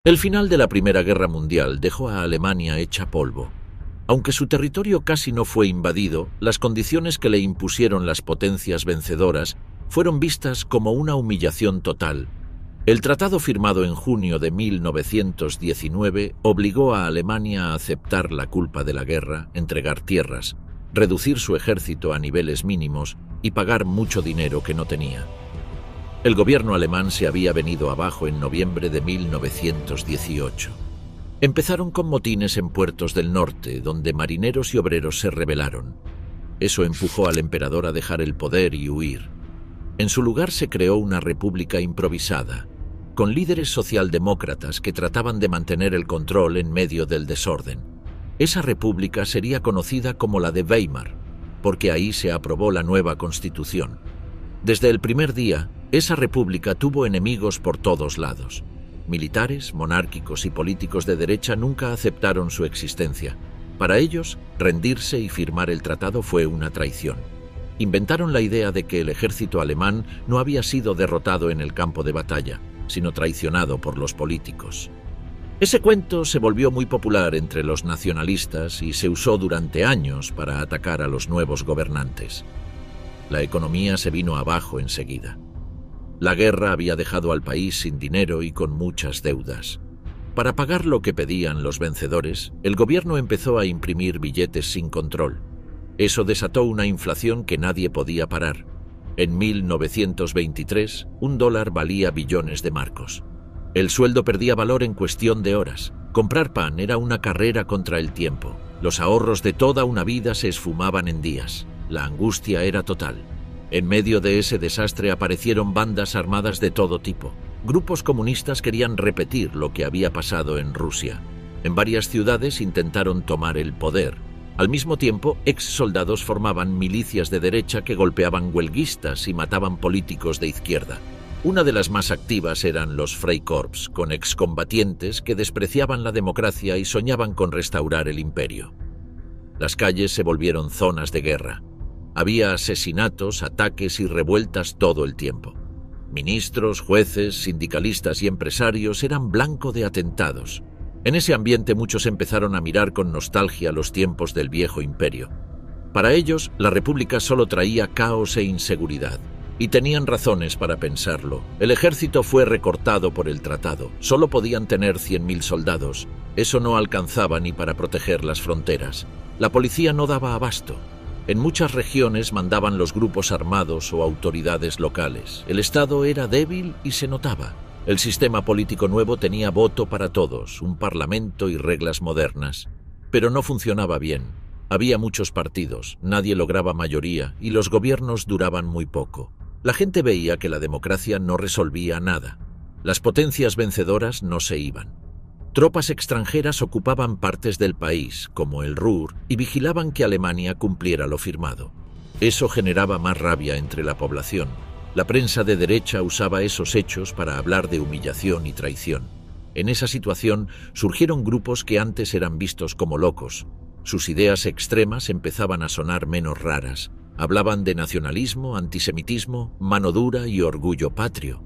El final de la Primera Guerra Mundial dejó a Alemania hecha polvo. Aunque su territorio casi no fue invadido, las condiciones que le impusieron las potencias vencedoras fueron vistas como una humillación total. El tratado firmado en junio de 1919 obligó a Alemania a aceptar la culpa de la guerra, entregar tierras, reducir su ejército a niveles mínimos y pagar mucho dinero que no tenía. El gobierno alemán se había venido abajo en noviembre de 1918. Empezaron con motines en puertos del norte, donde marineros y obreros se rebelaron. Eso empujó al emperador a dejar el poder y huir. En su lugar se creó una república improvisada, con líderes socialdemócratas que trataban de mantener el control en medio del desorden. Esa república sería conocida como la de Weimar, porque ahí se aprobó la nueva constitución. Desde el primer día, esa república tuvo enemigos por todos lados. Militares, monárquicos y políticos de derecha nunca aceptaron su existencia. Para ellos, rendirse y firmar el tratado fue una traición. Inventaron la idea de que el ejército alemán no había sido derrotado en el campo de batalla, sino traicionado por los políticos. Ese cuento se volvió muy popular entre los nacionalistas y se usó durante años para atacar a los nuevos gobernantes. La economía se vino abajo enseguida. La guerra había dejado al país sin dinero y con muchas deudas. Para pagar lo que pedían los vencedores, el gobierno empezó a imprimir billetes sin control. Eso desató una inflación que nadie podía parar. En 1923, $1 valía billones de marcos. El sueldo perdía valor en cuestión de horas. Comprar pan era una carrera contra el tiempo. Los ahorros de toda una vida se esfumaban en días. La angustia era total. En medio de ese desastre aparecieron bandas armadas de todo tipo. Grupos comunistas querían repetir lo que había pasado en Rusia. En varias ciudades intentaron tomar el poder. Al mismo tiempo, ex-soldados formaban milicias de derecha que golpeaban huelguistas y mataban políticos de izquierda. Una de las más activas eran los Freikorps, con excombatientes que despreciaban la democracia y soñaban con restaurar el imperio. Las calles se volvieron zonas de guerra. Había asesinatos, ataques y revueltas todo el tiempo. Ministros, jueces, sindicalistas y empresarios eran blanco de atentados. En ese ambiente muchos empezaron a mirar con nostalgia los tiempos del viejo imperio. Para ellos, la república solo traía caos e inseguridad. Y tenían razones para pensarlo. El ejército fue recortado por el tratado. Solo podían tener 100.000 soldados. Eso no alcanzaba ni para proteger las fronteras. La policía no daba abasto. En muchas regiones mandaban los grupos armados o autoridades locales. El Estado era débil y se notaba. El sistema político nuevo tenía voto para todos, un parlamento y reglas modernas. Pero no funcionaba bien. Había muchos partidos, nadie lograba mayoría y los gobiernos duraban muy poco. La gente veía que la democracia no resolvía nada. Las potencias vencedoras no se iban. Tropas extranjeras ocupaban partes del país, como el Ruhr, y vigilaban que Alemania cumpliera lo firmado. Eso generaba más rabia entre la población. La prensa de derecha usaba esos hechos para hablar de humillación y traición. En esa situación surgieron grupos que antes eran vistos como locos. Sus ideas extremas empezaban a sonar menos raras. Hablaban de nacionalismo, antisemitismo, mano dura y orgullo patrio.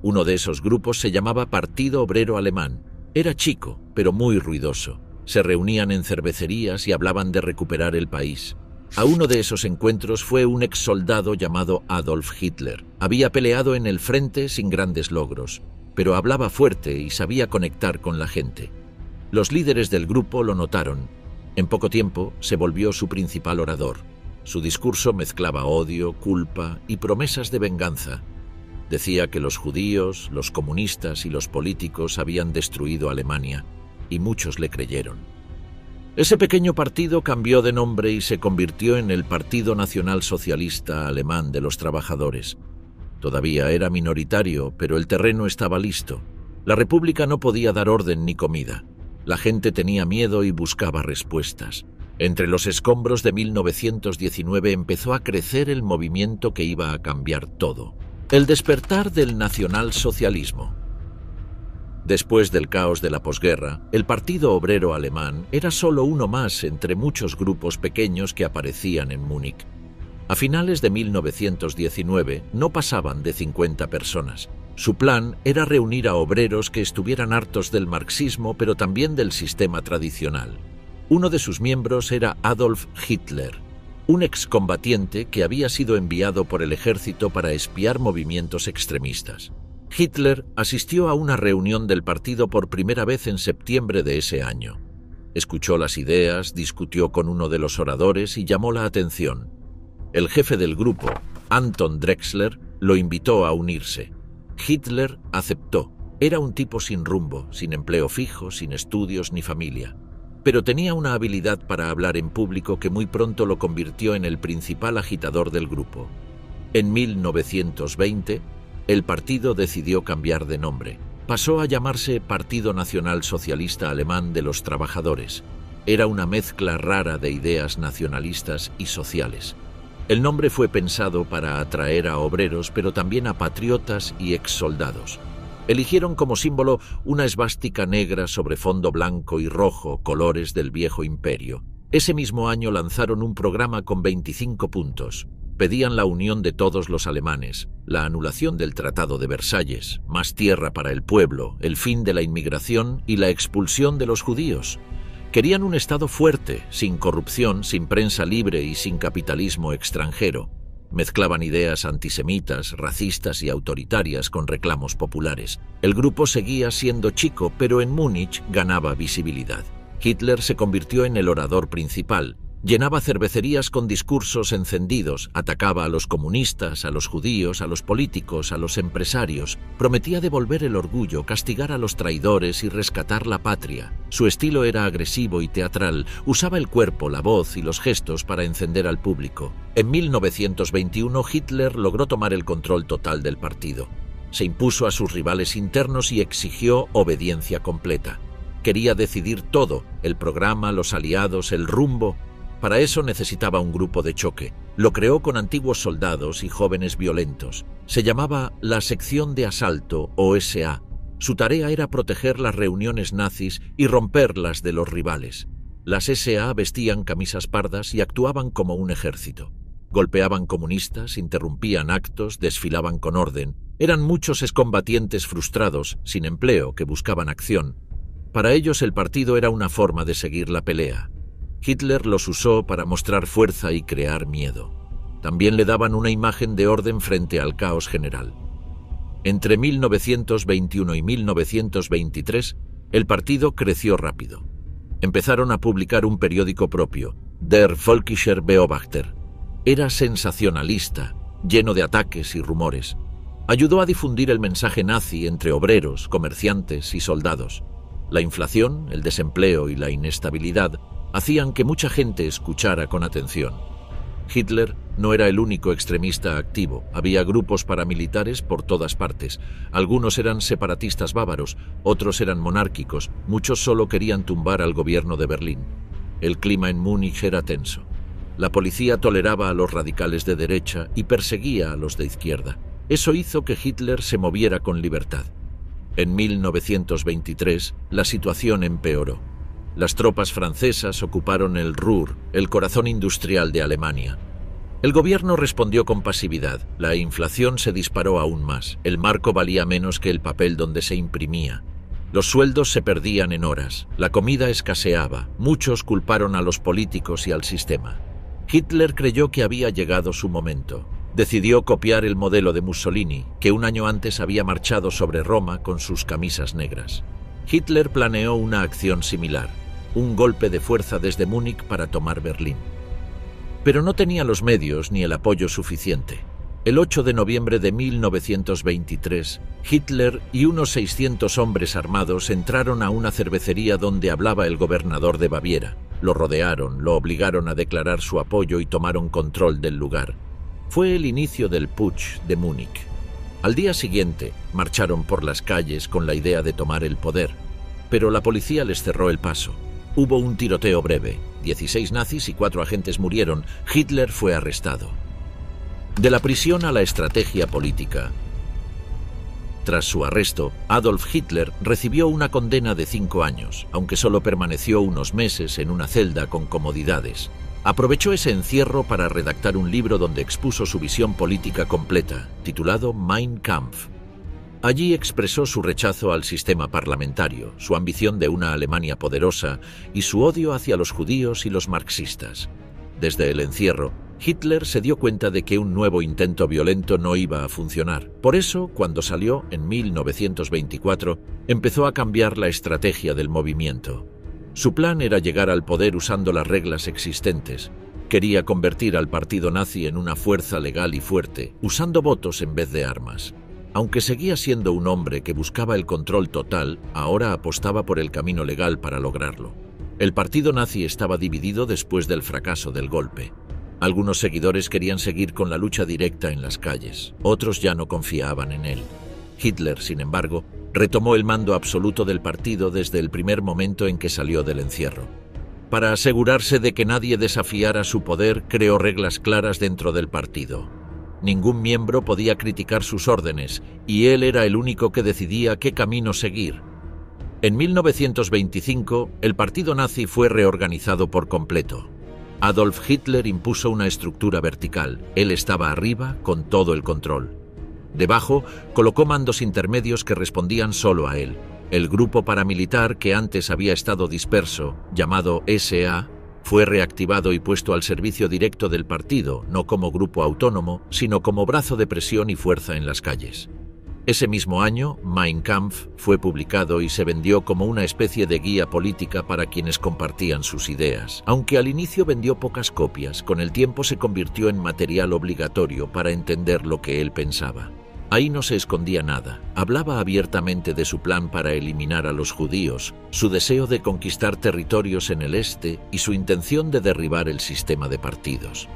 Uno de esos grupos se llamaba Partido Obrero Alemán. Era chico, pero muy ruidoso. Se reunían en cervecerías y hablaban de recuperar el país. A uno de esos encuentros fue un exsoldado llamado Adolf Hitler. Había peleado en el frente sin grandes logros, pero hablaba fuerte y sabía conectar con la gente. Los líderes del grupo lo notaron. En poco tiempo se volvió su principal orador. Su discurso mezclaba odio, culpa y promesas de venganza. Decía que los judíos, los comunistas y los políticos habían destruido Alemania, y muchos le creyeron. Ese pequeño partido cambió de nombre y se convirtió en el Partido Nacional Socialista Alemán de los Trabajadores. Todavía era minoritario, pero el terreno estaba listo. La república no podía dar orden ni comida. La gente tenía miedo y buscaba respuestas. Entre los escombros de 1919 empezó a crecer el movimiento que iba a cambiar todo. El despertar del nacionalsocialismo. Después del caos de la posguerra, el Partido Obrero Alemán era solo uno más entre muchos grupos pequeños que aparecían en Múnich. A finales de 1919 no pasaban de 50 personas. Su plan era reunir a obreros que estuvieran hartos del marxismo, pero también del sistema tradicional. Uno de sus miembros era Adolf Hitler, un excombatiente que había sido enviado por el ejército para espiar movimientos extremistas. Hitler asistió a una reunión del partido por primera vez en septiembre de ese año. Escuchó las ideas, discutió con uno de los oradores y llamó la atención. El jefe del grupo, Anton Drexler, lo invitó a unirse. Hitler aceptó. Era un tipo sin rumbo, sin empleo fijo, sin estudios ni familia. Pero tenía una habilidad para hablar en público que muy pronto lo convirtió en el principal agitador del grupo. En 1920, el partido decidió cambiar de nombre. Pasó a llamarse Partido Nacional Socialista Alemán de los Trabajadores. Era una mezcla rara de ideas nacionalistas y sociales. El nombre fue pensado para atraer a obreros, pero también a patriotas y exsoldados. Eligieron como símbolo una esvástica negra sobre fondo blanco y rojo, colores del viejo imperio. Ese mismo año lanzaron un programa con 25 puntos. Pedían la unión de todos los alemanes, la anulación del Tratado de Versalles, más tierra para el pueblo, el fin de la inmigración y la expulsión de los judíos. Querían un Estado fuerte, sin corrupción, sin prensa libre y sin capitalismo extranjero. Mezclaban ideas antisemitas, racistas y autoritarias con reclamos populares. El grupo seguía siendo chico, pero en Múnich ganaba visibilidad. Hitler se convirtió en el orador principal. Llenaba cervecerías con discursos encendidos, atacaba a los comunistas, a los judíos, a los políticos, a los empresarios. Prometía devolver el orgullo, castigar a los traidores y rescatar la patria. Su estilo era agresivo y teatral, usaba el cuerpo, la voz y los gestos para encender al público. En 1921 Hitler logró tomar el control total del partido. Se impuso a sus rivales internos y exigió obediencia completa. Quería decidir todo, el programa, los aliados, el rumbo. Para eso necesitaba un grupo de choque. Lo creó con antiguos soldados y jóvenes violentos. Se llamaba la Sección de Asalto, o SA. Su tarea era proteger las reuniones nazis y romperlas de los rivales. Las SA vestían camisas pardas y actuaban como un ejército. Golpeaban comunistas, interrumpían actos, desfilaban con orden. Eran muchos excombatientes frustrados, sin empleo, que buscaban acción. Para ellos el partido era una forma de seguir la pelea. Hitler los usó para mostrar fuerza y crear miedo. También le daban una imagen de orden frente al caos general. Entre 1921 y 1923, el partido creció rápido. Empezaron a publicar un periódico propio, Der Völkischer Beobachter. Era sensacionalista, lleno de ataques y rumores. Ayudó a difundir el mensaje nazi entre obreros, comerciantes y soldados. La inflación, el desempleo y la inestabilidad hacían que mucha gente escuchara con atención. Hitler no era el único extremista activo. Había grupos paramilitares por todas partes. Algunos eran separatistas bávaros, otros eran monárquicos, muchos solo querían tumbar al gobierno de Berlín. El clima en Múnich era tenso. La policía toleraba a los radicales de derecha y perseguía a los de izquierda. Eso hizo que Hitler se moviera con libertad. En 1923, la situación empeoró. Las tropas francesas ocuparon el Ruhr, el corazón industrial de Alemania. El gobierno respondió con pasividad. La inflación se disparó aún más. El marco valía menos que el papel donde se imprimía. Los sueldos se perdían en horas. La comida escaseaba. Muchos culparon a los políticos y al sistema. Hitler creyó que había llegado su momento. Decidió copiar el modelo de Mussolini, que un año antes había marchado sobre Roma con sus camisas negras. Hitler planeó una acción similar. Un golpe de fuerza desde Múnich para tomar Berlín. Pero no tenía los medios ni el apoyo suficiente. El 8 de noviembre de 1923, Hitler y unos 600 hombres armados entraron a una cervecería donde hablaba el gobernador de Baviera. Lo rodearon, lo obligaron a declarar su apoyo y tomaron control del lugar. Fue el inicio del putsch de Múnich. Al día siguiente, marcharon por las calles con la idea de tomar el poder, pero la policía les cerró el paso. Hubo un tiroteo breve. 16 nazis y 4 agentes murieron. Hitler fue arrestado. De la prisión a la estrategia política. Tras su arresto, Adolf Hitler recibió una condena de 5 años, aunque solo permaneció unos meses en una celda con comodidades. Aprovechó ese encierro para redactar un libro donde expuso su visión política completa, titulado Mein Kampf. Allí expresó su rechazo al sistema parlamentario, su ambición de una Alemania poderosa y su odio hacia los judíos y los marxistas. Desde el encierro, Hitler se dio cuenta de que un nuevo intento violento no iba a funcionar. Por eso, cuando salió en 1924, empezó a cambiar la estrategia del movimiento. Su plan era llegar al poder usando las reglas existentes. Quería convertir al partido nazi en una fuerza legal y fuerte, usando votos en vez de armas. Aunque seguía siendo un hombre que buscaba el control total, ahora apostaba por el camino legal para lograrlo. El partido nazi estaba dividido después del fracaso del golpe. Algunos seguidores querían seguir con la lucha directa en las calles, otros ya no confiaban en él. Hitler, sin embargo, retomó el mando absoluto del partido desde el primer momento en que salió del encierro. Para asegurarse de que nadie desafiara su poder, creó reglas claras dentro del partido. Ningún miembro podía criticar sus órdenes, y él era el único que decidía qué camino seguir. En 1925, el partido nazi fue reorganizado por completo. Adolf Hitler impuso una estructura vertical. Él estaba arriba con todo el control. Debajo, colocó mandos intermedios que respondían solo a él. El grupo paramilitar que antes había estado disperso, llamado SA, fue reactivado y puesto al servicio directo del partido, no como grupo autónomo, sino como brazo de presión y fuerza en las calles. Ese mismo año, Mein Kampf fue publicado y se vendió como una especie de guía política para quienes compartían sus ideas. Aunque al inicio vendió pocas copias, con el tiempo se convirtió en material obligatorio para entender lo que él pensaba. Ahí no se escondía nada. Hablaba abiertamente de su plan para eliminar a los judíos, su deseo de conquistar territorios en el este y su intención de derribar el sistema de partidos.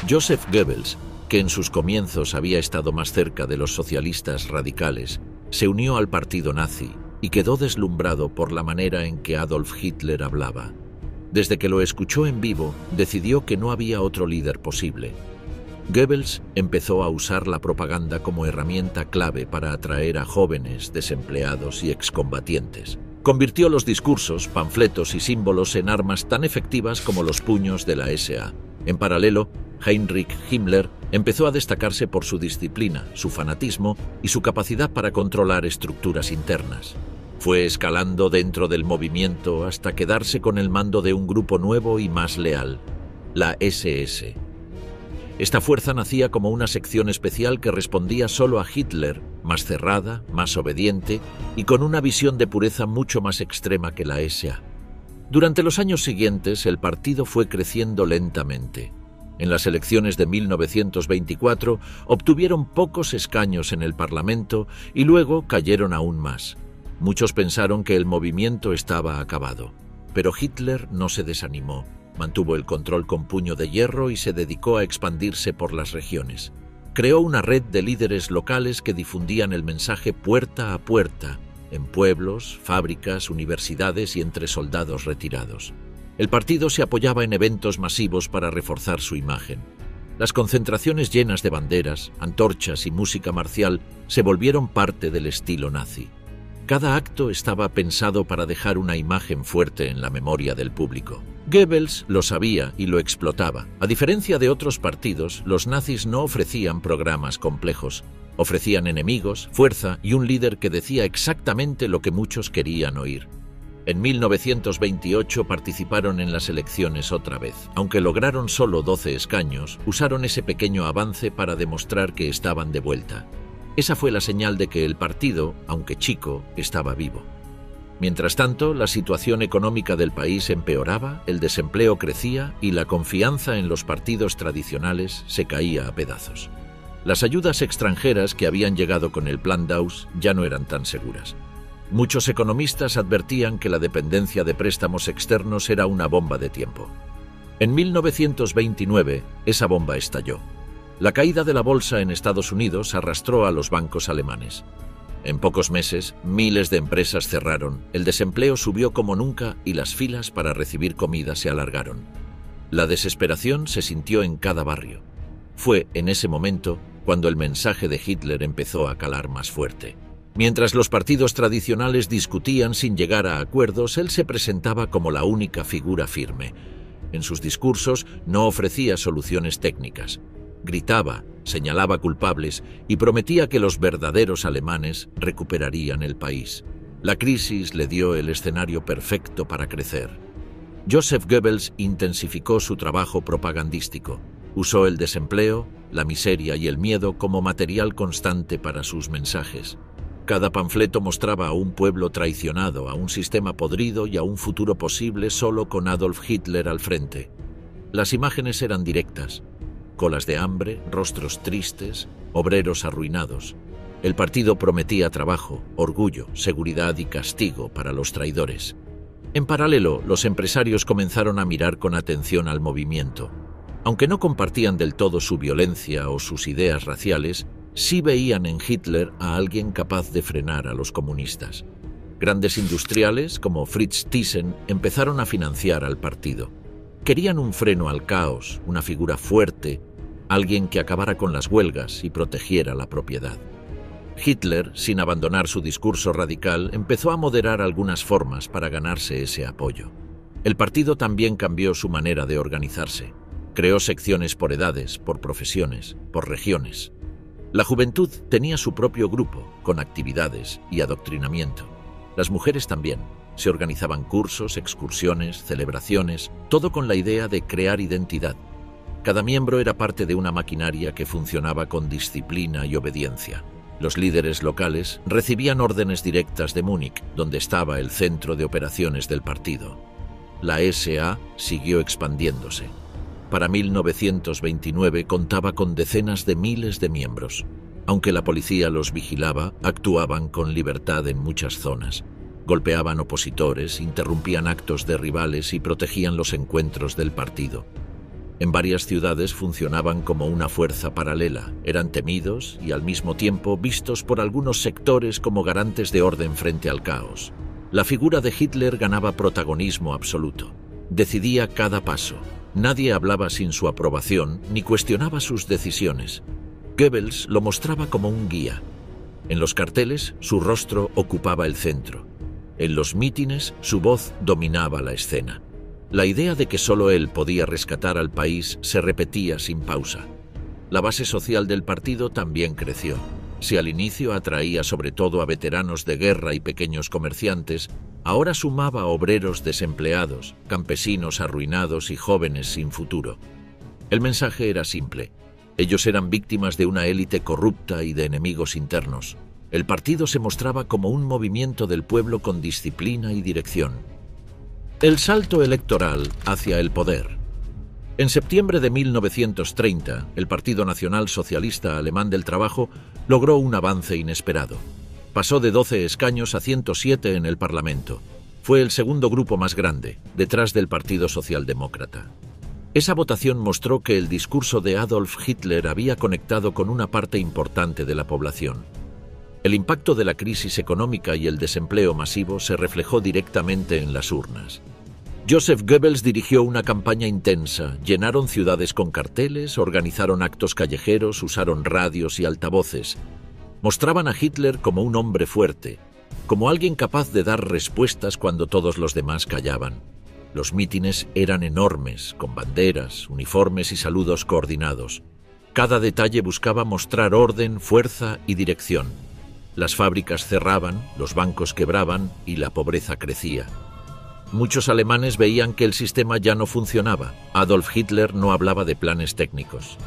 Joseph Goebbels, que en sus comienzos había estado más cerca de los socialistas radicales, se unió al partido nazi y quedó deslumbrado por la manera en que Adolf Hitler hablaba. Desde que lo escuchó en vivo, decidió que no había otro líder posible. Goebbels empezó a usar la propaganda como herramienta clave para atraer a jóvenes, desempleados y excombatientes. Convirtió los discursos, panfletos y símbolos en armas tan efectivas como los puños de la SA. En paralelo, Heinrich Himmler empezó a destacarse por su disciplina, su fanatismo y su capacidad para controlar estructuras internas. Fue escalando dentro del movimiento hasta quedarse con el mando de un grupo nuevo y más leal, la SS. Esta fuerza nacía como una sección especial que respondía solo a Hitler, más cerrada, más obediente y con una visión de pureza mucho más extrema que la SA. Durante los años siguientes, el partido fue creciendo lentamente. En las elecciones de 1924 obtuvieron pocos escaños en el Parlamento y luego cayeron aún más. Muchos pensaron que el movimiento estaba acabado, pero Hitler no se desanimó. Mantuvo el control con puño de hierro y se dedicó a expandirse por las regiones. Creó una red de líderes locales que difundían el mensaje puerta a puerta, en pueblos, fábricas, universidades y entre soldados retirados. El partido se apoyaba en eventos masivos para reforzar su imagen. Las concentraciones llenas de banderas, antorchas y música marcial se volvieron parte del estilo nazi. Cada acto estaba pensado para dejar una imagen fuerte en la memoria del público. Goebbels lo sabía y lo explotaba. A diferencia de otros partidos, los nazis no ofrecían programas complejos. Ofrecían enemigos, fuerza y un líder que decía exactamente lo que muchos querían oír. En 1928 participaron en las elecciones otra vez. Aunque lograron solo 12 escaños, usaron ese pequeño avance para demostrar que estaban de vuelta. Esa fue la señal de que el partido, aunque chico, estaba vivo. Mientras tanto, la situación económica del país empeoraba, el desempleo crecía y la confianza en los partidos tradicionales se caía a pedazos. Las ayudas extranjeras que habían llegado con el Plan Dawes ya no eran tan seguras. Muchos economistas advertían que la dependencia de préstamos externos era una bomba de tiempo. En 1929, esa bomba estalló. La caída de la bolsa en Estados Unidos arrastró a los bancos alemanes. En pocos meses, miles de empresas cerraron, el desempleo subió como nunca y las filas para recibir comida se alargaron. La desesperación se sintió en cada barrio. Fue en ese momento cuando el mensaje de Hitler empezó a calar más fuerte. Mientras los partidos tradicionales discutían sin llegar a acuerdos, él se presentaba como la única figura firme. En sus discursos no ofrecía soluciones técnicas. Gritaba, señalaba culpables y prometía que los verdaderos alemanes recuperarían el país. La crisis le dio el escenario perfecto para crecer. Joseph Goebbels intensificó su trabajo propagandístico. Usó el desempleo, la miseria y el miedo como material constante para sus mensajes. Cada panfleto mostraba a un pueblo traicionado, a un sistema podrido y a un futuro posible solo con Adolf Hitler al frente. Las imágenes eran directas. Colas de hambre, rostros tristes, obreros arruinados. El partido prometía trabajo, orgullo, seguridad y castigo para los traidores. En paralelo, los empresarios comenzaron a mirar con atención al movimiento. Aunque no compartían del todo su violencia o sus ideas raciales, sí veían en Hitler a alguien capaz de frenar a los comunistas. Grandes industriales, como Fritz Thyssen, empezaron a financiar al partido. Querían un freno al caos, una figura fuerte, alguien que acabara con las huelgas y protegiera la propiedad. Hitler, sin abandonar su discurso radical, empezó a moderar algunas formas para ganarse ese apoyo. El partido también cambió su manera de organizarse. Creó secciones por edades, por profesiones, por regiones. La juventud tenía su propio grupo, con actividades y adoctrinamiento. Las mujeres también. Se organizaban cursos, excursiones, celebraciones, todo con la idea de crear identidad. Cada miembro era parte de una maquinaria que funcionaba con disciplina y obediencia. Los líderes locales recibían órdenes directas de Múnich, donde estaba el centro de operaciones del partido. La SA siguió expandiéndose. Para 1929 contaba con decenas de miles de miembros. Aunque la policía los vigilaba, actuaban con libertad en muchas zonas. Golpeaban opositores, interrumpían actos de rivales y protegían los encuentros del partido. En varias ciudades funcionaban como una fuerza paralela, eran temidos y al mismo tiempo vistos por algunos sectores como garantes de orden frente al caos. La figura de Hitler ganaba protagonismo absoluto. Decidía cada paso. Nadie hablaba sin su aprobación ni cuestionaba sus decisiones. Goebbels lo mostraba como un guía. En los carteles, su rostro ocupaba el centro. En los mítines, su voz dominaba la escena. La idea de que solo él podía rescatar al país se repetía sin pausa. La base social del partido también creció. Si al inicio atraía sobre todo a veteranos de guerra y pequeños comerciantes, ahora sumaba a obreros desempleados, campesinos arruinados y jóvenes sin futuro. El mensaje era simple. Ellos eran víctimas de una élite corrupta y de enemigos internos. El partido se mostraba como un movimiento del pueblo con disciplina y dirección. El salto electoral hacia el poder. En septiembre de 1930, el Partido Nacional Socialista Alemán del Trabajo logró un avance inesperado. Pasó de 12 escaños a 107 en el Parlamento. Fue el segundo grupo más grande, detrás del Partido Socialdemócrata. Esa votación mostró que el discurso de Adolf Hitler había conectado con una parte importante de la población. El impacto de la crisis económica y el desempleo masivo se reflejó directamente en las urnas. Joseph Goebbels dirigió una campaña intensa, llenaron ciudades con carteles, organizaron actos callejeros, usaron radios y altavoces. Mostraban a Hitler como un hombre fuerte, como alguien capaz de dar respuestas cuando todos los demás callaban. Los mítines eran enormes, con banderas, uniformes y saludos coordinados. Cada detalle buscaba mostrar orden, fuerza y dirección. Las fábricas cerraban, los bancos quebraban y la pobreza crecía. Muchos alemanes veían que el sistema ya no funcionaba. Adolf Hitler no hablaba de planes técnicos.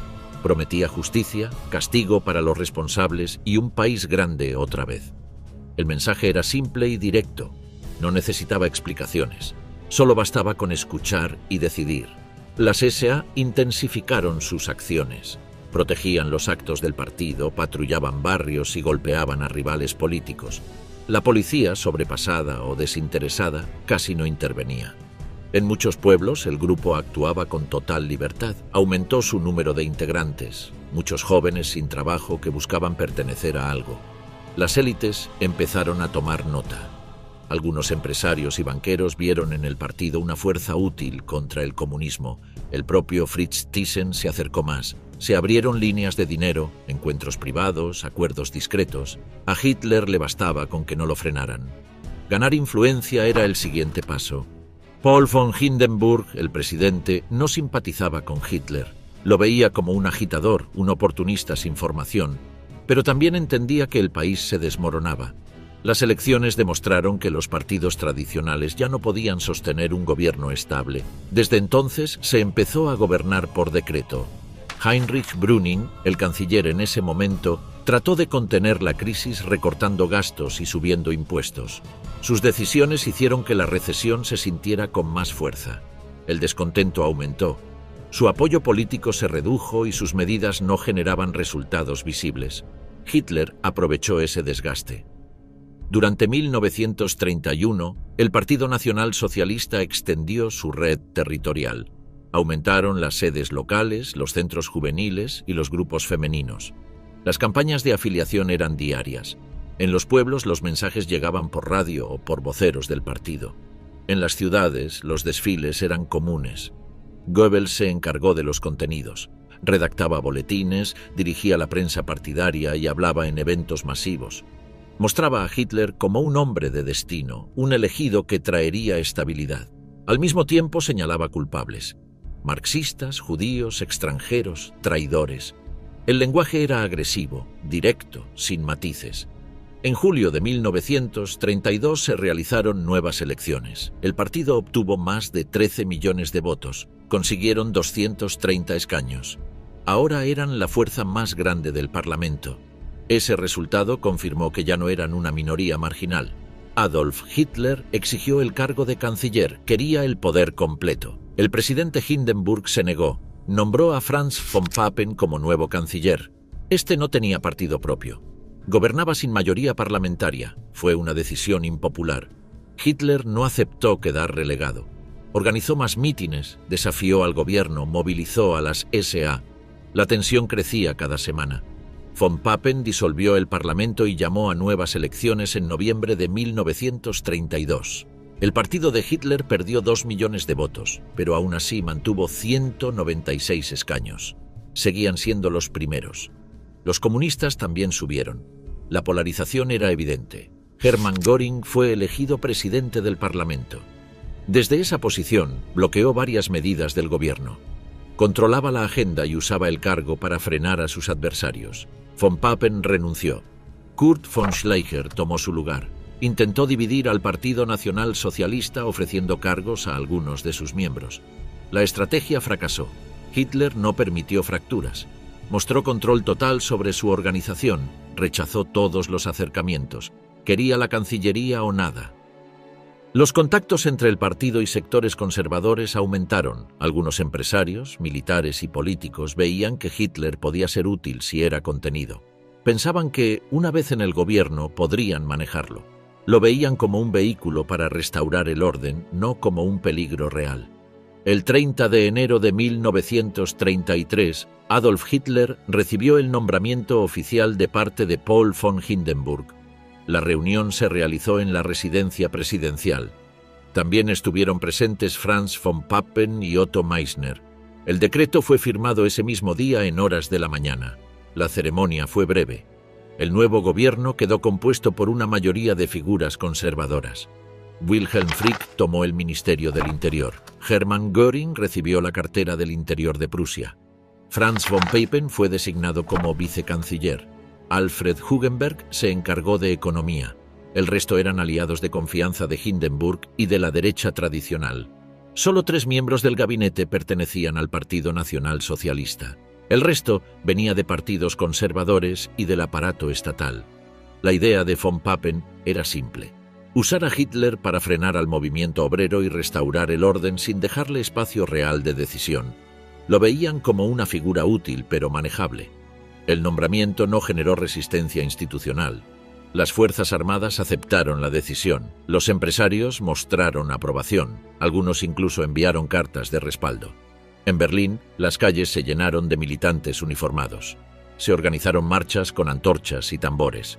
Prometía justicia, castigo para los responsables y un país grande otra vez. El mensaje era simple y directo. No necesitaba explicaciones. Solo bastaba con escuchar y decidir. Las SA intensificaron sus acciones. Protegían los actos del partido, patrullaban barrios y golpeaban a rivales políticos. La policía, sobrepasada o desinteresada, casi no intervenía. En muchos pueblos el grupo actuaba con total libertad. Aumentó su número de integrantes, muchos jóvenes sin trabajo que buscaban pertenecer a algo. Las élites empezaron a tomar nota. Algunos empresarios y banqueros vieron en el partido una fuerza útil contra el comunismo. El propio Fritz Thyssen se acercó más. Se abrieron líneas de dinero, encuentros privados, acuerdos discretos. A Hitler le bastaba con que no lo frenaran. Ganar influencia era el siguiente paso. Paul von Hindenburg, el presidente, no simpatizaba con Hitler. Lo veía como un agitador, un oportunista sin formación, pero también entendía que el país se desmoronaba. Las elecciones demostraron que los partidos tradicionales ya no podían sostener un gobierno estable. Desde entonces se empezó a gobernar por decreto. Heinrich Brüning, el canciller en ese momento, trató de contener la crisis recortando gastos y subiendo impuestos. Sus decisiones hicieron que la recesión se sintiera con más fuerza. El descontento aumentó. Su apoyo político se redujo y sus medidas no generaban resultados visibles. Hitler aprovechó ese desgaste. Durante 1931, el Partido Nacional Socialista extendió su red territorial. Aumentaron las sedes locales, los centros juveniles y los grupos femeninos. Las campañas de afiliación eran diarias. En los pueblos los mensajes llegaban por radio o por voceros del partido. En las ciudades los desfiles eran comunes. Goebbels se encargó de los contenidos. Redactaba boletines, dirigía la prensa partidaria y hablaba en eventos masivos. Mostraba a Hitler como un hombre de destino, un elegido que traería estabilidad. Al mismo tiempo señalaba culpables: marxistas, judíos, extranjeros, traidores. El lenguaje era agresivo, directo, sin matices. En julio de 1932 se realizaron nuevas elecciones. El partido obtuvo más de 13 millones de votos. Consiguieron 230 escaños. Ahora eran la fuerza más grande del Parlamento. Ese resultado confirmó que ya no eran una minoría marginal. Adolf Hitler exigió el cargo de canciller, quería el poder completo. El presidente Hindenburg se negó. Nombró a Franz von Papen como nuevo canciller. Este no tenía partido propio. Gobernaba sin mayoría parlamentaria. Fue una decisión impopular. Hitler no aceptó quedar relegado. Organizó más mítines, desafió al gobierno, movilizó a las SA. La tensión crecía cada semana. Von Papen disolvió el Parlamento y llamó a nuevas elecciones en noviembre de 1932. El partido de Hitler perdió 2 millones de votos, pero aún así mantuvo 196 escaños. Seguían siendo los primeros. Los comunistas también subieron. La polarización era evidente. Hermann Göring fue elegido presidente del Parlamento. Desde esa posición bloqueó varias medidas del gobierno. Controlaba la agenda y usaba el cargo para frenar a sus adversarios. Von Papen renunció. Kurt von Schleicher tomó su lugar. Intentó dividir al Partido Nacional Socialista ofreciendo cargos a algunos de sus miembros. La estrategia fracasó. Hitler no permitió fracturas. Mostró control total sobre su organización. Rechazó todos los acercamientos. Quería la Cancillería o nada. Los contactos entre el partido y sectores conservadores aumentaron. Algunos empresarios, militares y políticos veían que Hitler podía ser útil si era contenido. Pensaban que, una vez en el gobierno, podrían manejarlo. Lo veían como un vehículo para restaurar el orden, no como un peligro real. El 30 de enero de 1933, Adolf Hitler recibió el nombramiento oficial de parte de Paul von Hindenburg. La reunión se realizó en la residencia presidencial. También estuvieron presentes Franz von Papen y Otto Meissner. El decreto fue firmado ese mismo día en horas de la mañana. La ceremonia fue breve. El nuevo gobierno quedó compuesto por una mayoría de figuras conservadoras. Wilhelm Frick tomó el Ministerio del Interior. Hermann Göring recibió la cartera del Interior de Prusia. Franz von Papen fue designado como vicecanciller. Alfred Hugenberg se encargó de economía. El resto eran aliados de confianza de Hindenburg y de la derecha tradicional. Solo 3 miembros del gabinete pertenecían al Partido Nacional Socialista. El resto venía de partidos conservadores y del aparato estatal. La idea de von Papen era simple: usar a Hitler para frenar al movimiento obrero y restaurar el orden sin dejarle espacio real de decisión. Lo veían como una figura útil pero manejable. El nombramiento no generó resistencia institucional. Las Fuerzas Armadas aceptaron la decisión. Los empresarios mostraron aprobación. Algunos incluso enviaron cartas de respaldo. En Berlín, las calles se llenaron de militantes uniformados. Se organizaron marchas con antorchas y tambores.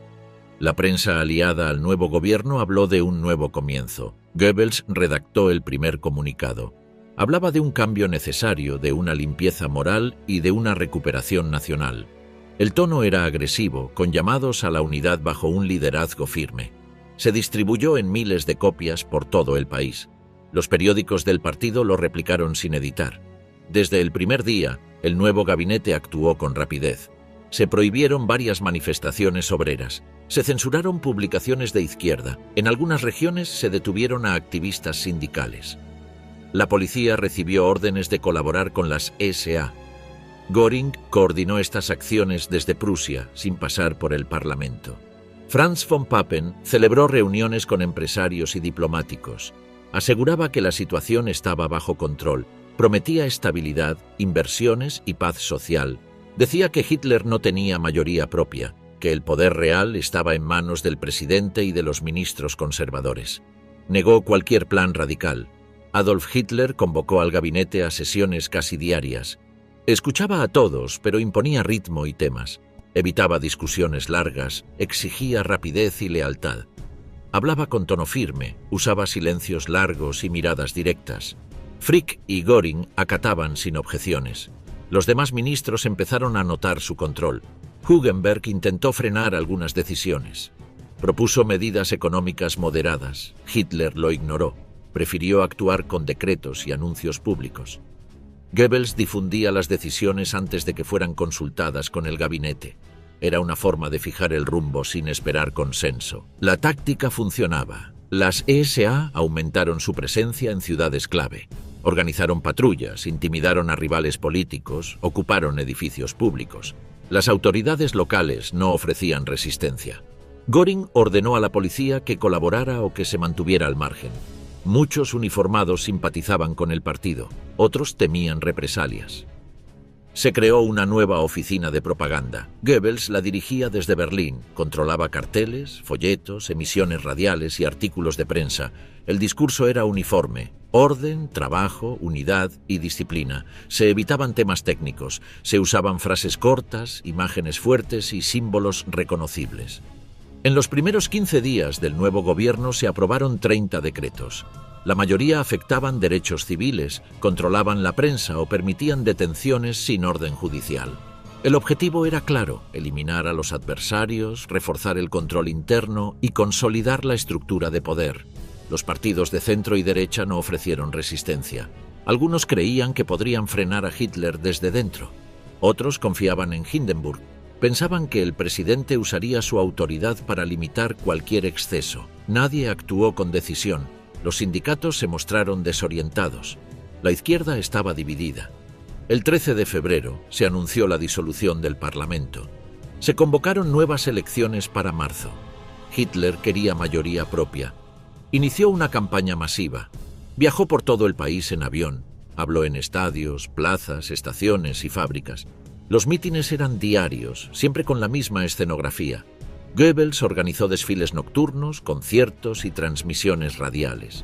La prensa aliada al nuevo gobierno habló de un nuevo comienzo. Goebbels redactó el primer comunicado. Hablaba de un cambio necesario, de una limpieza moral y de una recuperación nacional. El tono era agresivo, con llamados a la unidad bajo un liderazgo firme. Se distribuyó en miles de copias por todo el país. Los periódicos del partido lo replicaron sin editar. Desde el primer día, El nuevo gabinete actuó con rapidez. Se prohibieron varias manifestaciones obreras. Se censuraron publicaciones de izquierda. En algunas regiones se detuvieron a activistas sindicales. La policía recibió órdenes de colaborar con las SA. Göring coordinó estas acciones desde Prusia, sin pasar por el Parlamento. Franz von Papen celebró reuniones con empresarios y diplomáticos. Aseguraba que la situación estaba bajo control. Prometía estabilidad, inversiones y paz social. Decía que Hitler no tenía mayoría propia, que el poder real estaba en manos del presidente y de los ministros conservadores. Negó cualquier plan radical. Adolf Hitler convocó al gabinete a sesiones casi diarias. Escuchaba a todos, pero imponía ritmo y temas. Evitaba discusiones largas, exigía rapidez y lealtad. Hablaba con tono firme, usaba silencios largos y miradas directas. Frick y Göring acataban sin objeciones. Los demás ministros empezaron a notar su control. Hugenberg intentó frenar algunas decisiones. Propuso medidas económicas moderadas. Hitler lo ignoró. Prefirió actuar con decretos y anuncios públicos. Goebbels difundía las decisiones antes de que fueran consultadas con el gabinete. Era una forma de fijar el rumbo sin esperar consenso. La táctica funcionaba. Las SA aumentaron su presencia en ciudades clave. Organizaron patrullas, intimidaron a rivales políticos, ocuparon edificios públicos. Las autoridades locales no ofrecían resistencia. Göring ordenó a la policía que colaborara o que se mantuviera al margen. Muchos uniformados simpatizaban con el partido, otros temían represalias. Se creó una nueva oficina de propaganda. Goebbels la dirigía desde Berlín, controlaba carteles, folletos, emisiones radiales y artículos de prensa. El discurso era uniforme: orden, trabajo, unidad y disciplina. Se evitaban temas técnicos, se usaban frases cortas, imágenes fuertes y símbolos reconocibles. En los primeros 15 días del nuevo gobierno se aprobaron 30 decretos. La mayoría afectaban derechos civiles, controlaban la prensa o permitían detenciones sin orden judicial. El objetivo era claro: eliminar a los adversarios, reforzar el control interno y consolidar la estructura de poder. Los partidos de centro y derecha no ofrecieron resistencia. Algunos creían que podrían frenar a Hitler desde dentro. Otros confiaban en Hindenburg. Pensaban que el presidente usaría su autoridad para limitar cualquier exceso. Nadie actuó con decisión. Los sindicatos se mostraron desorientados. La izquierda estaba dividida. El 13 de febrero se anunció la disolución del Parlamento. Se convocaron nuevas elecciones para marzo. Hitler quería mayoría propia. Inició una campaña masiva. Viajó por todo el país en avión. Habló en estadios, plazas, estaciones y fábricas. Los mítines eran diarios, siempre con la misma escenografía. Goebbels organizó desfiles nocturnos, conciertos y transmisiones radiales.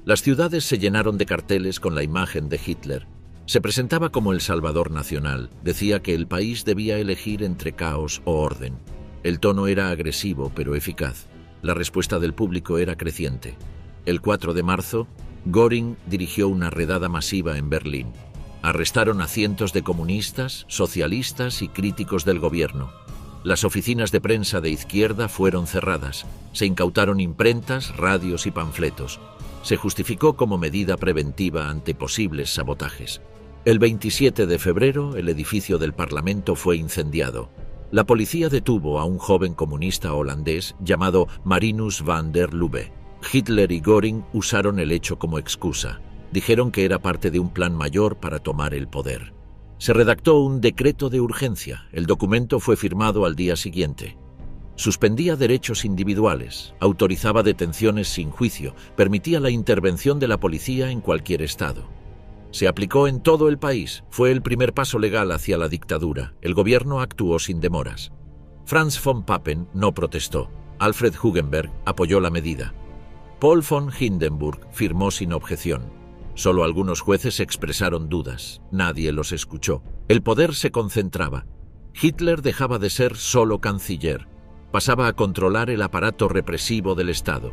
Las ciudades se llenaron de carteles con la imagen de Hitler. Se presentaba como el salvador nacional. Decía que el país debía elegir entre caos o orden. El tono era agresivo pero eficaz. La respuesta del público era creciente. El 4 de marzo, Göring dirigió una redada masiva en Berlín. Arrestaron a cientos de comunistas, socialistas y críticos del gobierno. Las oficinas de prensa de izquierda fueron cerradas. Se incautaron imprentas, radios y panfletos. Se justificó como medida preventiva ante posibles sabotajes. El 27 de febrero, el edificio del Parlamento fue incendiado. La policía detuvo a un joven comunista holandés llamado Marinus van der Lubbe. Hitler y Göring usaron el hecho como excusa. Dijeron que era parte de un plan mayor para tomar el poder. Se redactó un decreto de urgencia. El documento fue firmado al día siguiente. Suspendía derechos individuales, autorizaba detenciones sin juicio, permitía la intervención de la policía en cualquier estado. Se aplicó en todo el país. Fue el primer paso legal hacia la dictadura. El gobierno actuó sin demoras. Franz von Papen no protestó. Alfred Hugenberg apoyó la medida. Paul von Hindenburg firmó sin objeción. Solo algunos jueces expresaron dudas. Nadie los escuchó. El poder se concentraba. Hitler dejaba de ser solo canciller. Pasaba a controlar el aparato represivo del Estado.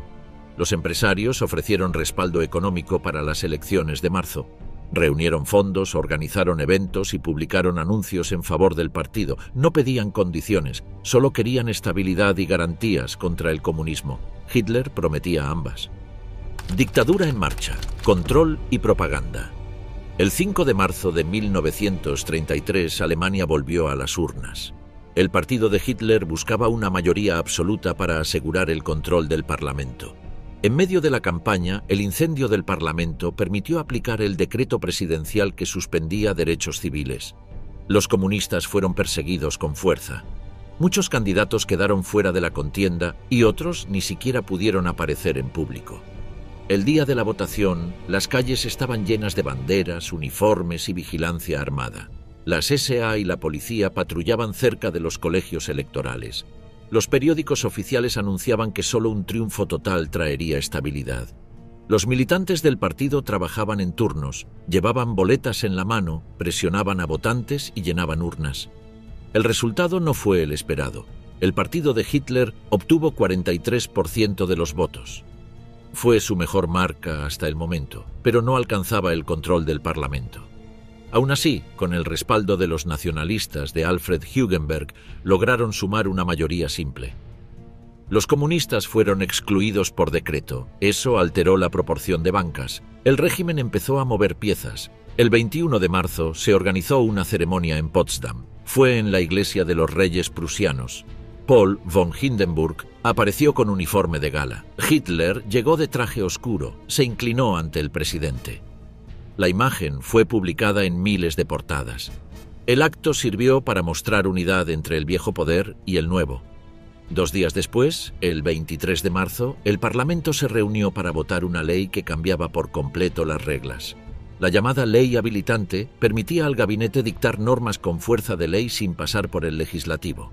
Los empresarios ofrecieron respaldo económico para las elecciones de marzo. Reunieron fondos, organizaron eventos y publicaron anuncios en favor del partido. No pedían condiciones, solo querían estabilidad y garantías contra el comunismo. Hitler prometía ambas. Dictadura en marcha, control y propaganda. El 5 de marzo de 1933, Alemania volvió a las urnas. El partido de Hitler buscaba una mayoría absoluta para asegurar el control del Parlamento. En medio de la campaña, el incendio del Parlamento permitió aplicar el decreto presidencial que suspendía derechos civiles. Los comunistas fueron perseguidos con fuerza. Muchos candidatos quedaron fuera de la contienda y otros ni siquiera pudieron aparecer en público. El día de la votación, las calles estaban llenas de banderas, uniformes y vigilancia armada. Las SA y la policía patrullaban cerca de los colegios electorales. Los periódicos oficiales anunciaban que solo un triunfo total traería estabilidad. Los militantes del partido trabajaban en turnos, llevaban boletas en la mano, presionaban a votantes y llenaban urnas. El resultado no fue el esperado. El partido de Hitler obtuvo 43% de los votos. Fue su mejor marca hasta el momento, pero no alcanzaba el control del Parlamento. Aún así, con el respaldo de los nacionalistas de Alfred Hugenberg, lograron sumar una mayoría simple. Los comunistas fueron excluidos por decreto. Eso alteró la proporción de bancas. El régimen empezó a mover piezas. El 21 de marzo se organizó una ceremonia en Potsdam. Fue en la iglesia de los reyes prusianos. Paul von Hindenburg apareció con uniforme de gala. Hitler llegó de traje oscuro, se inclinó ante el presidente. La imagen fue publicada en miles de portadas. El acto sirvió para mostrar unidad entre el viejo poder y el nuevo. 2 días después, el 23 de marzo, el Parlamento se reunió para votar una ley que cambiaba por completo las reglas. La llamada ley habilitante permitía al gabinete dictar normas con fuerza de ley sin pasar por el legislativo.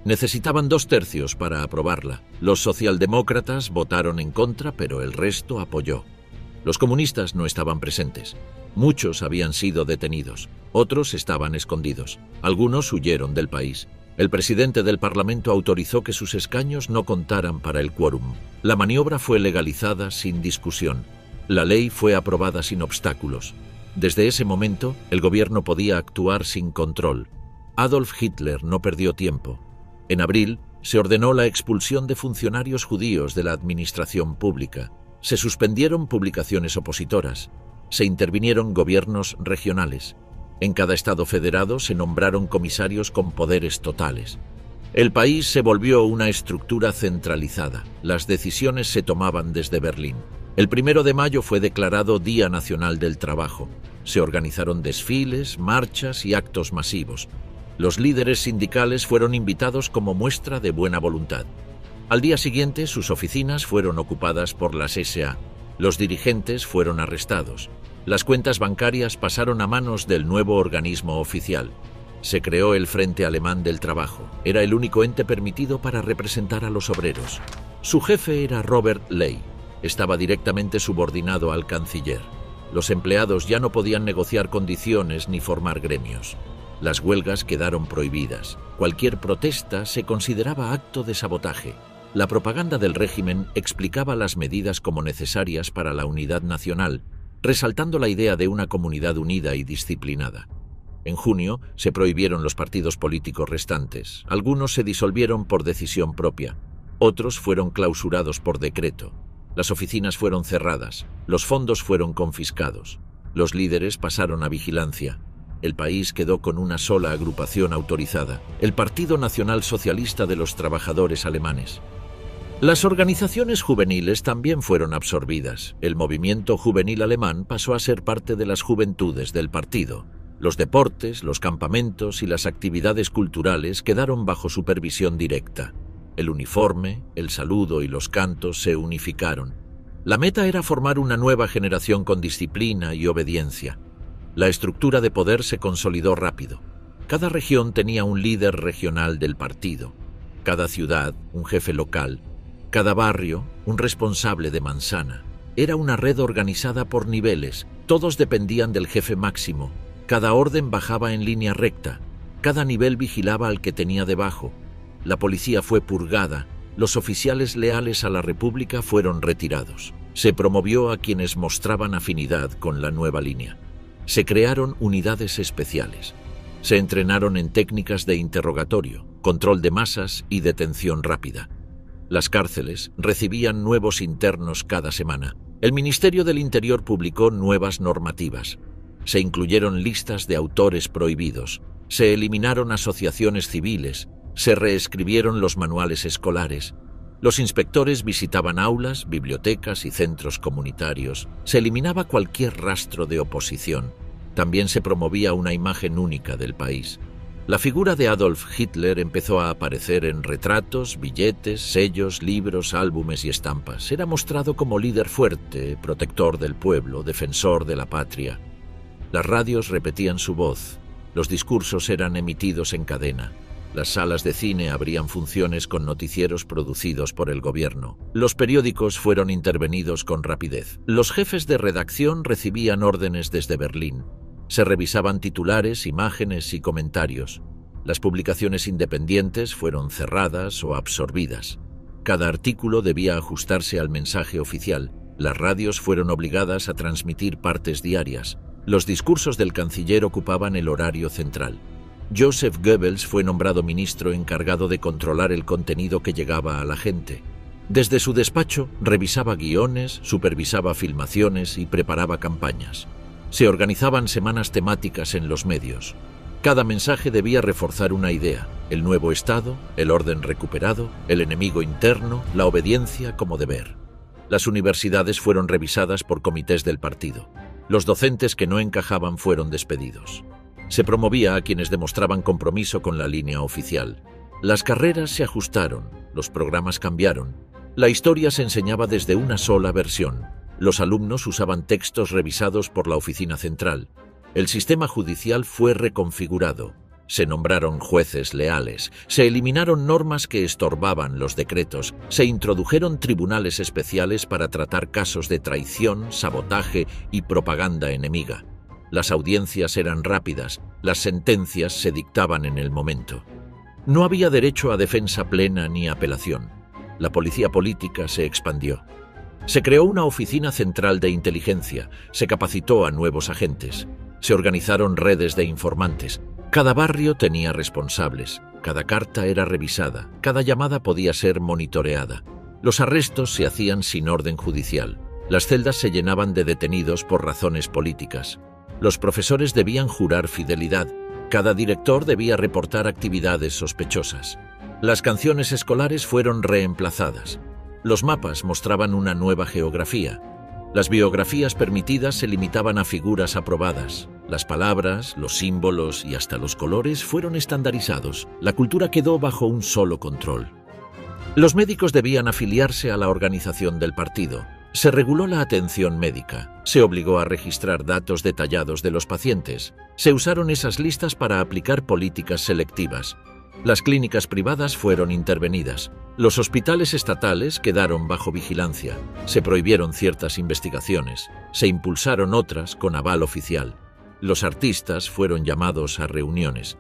Necesitaban 2/3 para aprobarla. Los socialdemócratas votaron en contra, pero el resto apoyó. Los comunistas no estaban presentes. Muchos habían sido detenidos. Otros estaban escondidos. Algunos huyeron del país. El presidente del Parlamento autorizó que sus escaños no contaran para el quórum. La maniobra fue legalizada sin discusión. La ley fue aprobada sin obstáculos. Desde ese momento, el gobierno podía actuar sin control. Adolf Hitler no perdió tiempo. En abril, se ordenó la expulsión de funcionarios judíos de la administración pública. Se suspendieron publicaciones opositoras. Se intervinieron gobiernos regionales. En cada estado federado se nombraron comisarios con poderes totales. El país se volvió una estructura centralizada. Las decisiones se tomaban desde Berlín. El 1 de mayo fue declarado Día Nacional del Trabajo. Se organizaron desfiles, marchas y actos masivos. Los líderes sindicales fueron invitados como muestra de buena voluntad. Al día siguiente, sus oficinas fueron ocupadas por las SA. Los dirigentes fueron arrestados. Las cuentas bancarias pasaron a manos del nuevo organismo oficial. Se creó el Frente Alemán del Trabajo. Era el único ente permitido para representar a los obreros. Su jefe era Robert Ley. Estaba directamente subordinado al canciller. Los empleados ya no podían negociar condiciones ni formar gremios. Las huelgas quedaron prohibidas. Cualquier protesta se consideraba acto de sabotaje. La propaganda del régimen explicaba las medidas como necesarias para la unidad nacional, resaltando la idea de una comunidad unida y disciplinada. En junio se prohibieron los partidos políticos restantes. Algunos se disolvieron por decisión propia. Otros fueron clausurados por decreto. Las oficinas fueron cerradas. Los fondos fueron confiscados. Los líderes pasaron a vigilancia. El país quedó con una sola agrupación autorizada, el Partido Nacional Socialista de los Trabajadores Alemanes. Las organizaciones juveniles también fueron absorbidas. El movimiento juvenil alemán pasó a ser parte de las juventudes del partido. Los deportes, los campamentos y las actividades culturales quedaron bajo supervisión directa. El uniforme, el saludo y los cantos se unificaron. La meta era formar una nueva generación con disciplina y obediencia. La estructura de poder se consolidó rápido. Cada región tenía un líder regional del partido. Cada ciudad, un jefe local. Cada barrio, un responsable de manzana. Era una red organizada por niveles. Todos dependían del jefe máximo. Cada orden bajaba en línea recta. Cada nivel vigilaba al que tenía debajo. La policía fue purgada. Los oficiales leales a la República fueron retirados. Se promovió a quienes mostraban afinidad con la nueva línea. Se crearon unidades especiales. Se entrenaron en técnicas de interrogatorio, control de masas y detención rápida. Las cárceles recibían nuevos internos cada semana. El Ministerio del Interior publicó nuevas normativas. Se incluyeron listas de autores prohibidos, se eliminaron asociaciones civiles, se reescribieron los manuales escolares. Los inspectores visitaban aulas, bibliotecas y centros comunitarios. Se eliminaba cualquier rastro de oposición. También se promovía una imagen única del país. La figura de Adolf Hitler empezó a aparecer en retratos, billetes, sellos, libros, álbumes y estampas. Era mostrado como líder fuerte, protector del pueblo, defensor de la patria. Las radios repetían su voz. Los discursos eran emitidos en cadena. Las salas de cine abrían funciones con noticieros producidos por el gobierno. Los periódicos fueron intervenidos con rapidez. Los jefes de redacción recibían órdenes desde Berlín. Se revisaban titulares, imágenes y comentarios. Las publicaciones independientes fueron cerradas o absorbidas. Cada artículo debía ajustarse al mensaje oficial. Las radios fueron obligadas a transmitir partes diarias. Los discursos del canciller ocupaban el horario central. Joseph Goebbels fue nombrado ministro encargado de controlar el contenido que llegaba a la gente. Desde su despacho, revisaba guiones, supervisaba filmaciones y preparaba campañas. Se organizaban semanas temáticas en los medios. Cada mensaje debía reforzar una idea: el nuevo Estado, el orden recuperado, el enemigo interno, la obediencia como deber. Las universidades fueron revisadas por comités del partido. Los docentes que no encajaban fueron despedidos. Se promovía a quienes demostraban compromiso con la línea oficial. Las carreras se ajustaron, los programas cambiaron. La historia se enseñaba desde una sola versión. Los alumnos usaban textos revisados por la oficina central. El sistema judicial fue reconfigurado. Se nombraron jueces leales, se eliminaron normas que estorbaban los decretos, se introdujeron tribunales especiales para tratar casos de traición, sabotaje y propaganda enemiga. Las audiencias eran rápidas, las sentencias se dictaban en el momento. No había derecho a defensa plena ni apelación. La policía política se expandió. Se creó una oficina central de inteligencia, se capacitó a nuevos agentes, se organizaron redes de informantes. Cada barrio tenía responsables, cada carta era revisada, cada llamada podía ser monitoreada. Los arrestos se hacían sin orden judicial. Las celdas se llenaban de detenidos por razones políticas. Los profesores debían jurar fidelidad. Cada director debía reportar actividades sospechosas. Las canciones escolares fueron reemplazadas. Los mapas mostraban una nueva geografía. Las biografías permitidas se limitaban a figuras aprobadas. Las palabras, los símbolos y hasta los colores fueron estandarizados. La cultura quedó bajo un solo control. Los médicos debían afiliarse a la organización del partido. Se reguló la atención médica. Se obligó a registrar datos detallados de los pacientes. Se usaron esas listas para aplicar políticas selectivas. Las clínicas privadas fueron intervenidas. Los hospitales estatales quedaron bajo vigilancia. Se prohibieron ciertas investigaciones. Se impulsaron otras con aval oficial. Los artistas fueron llamados a reuniones.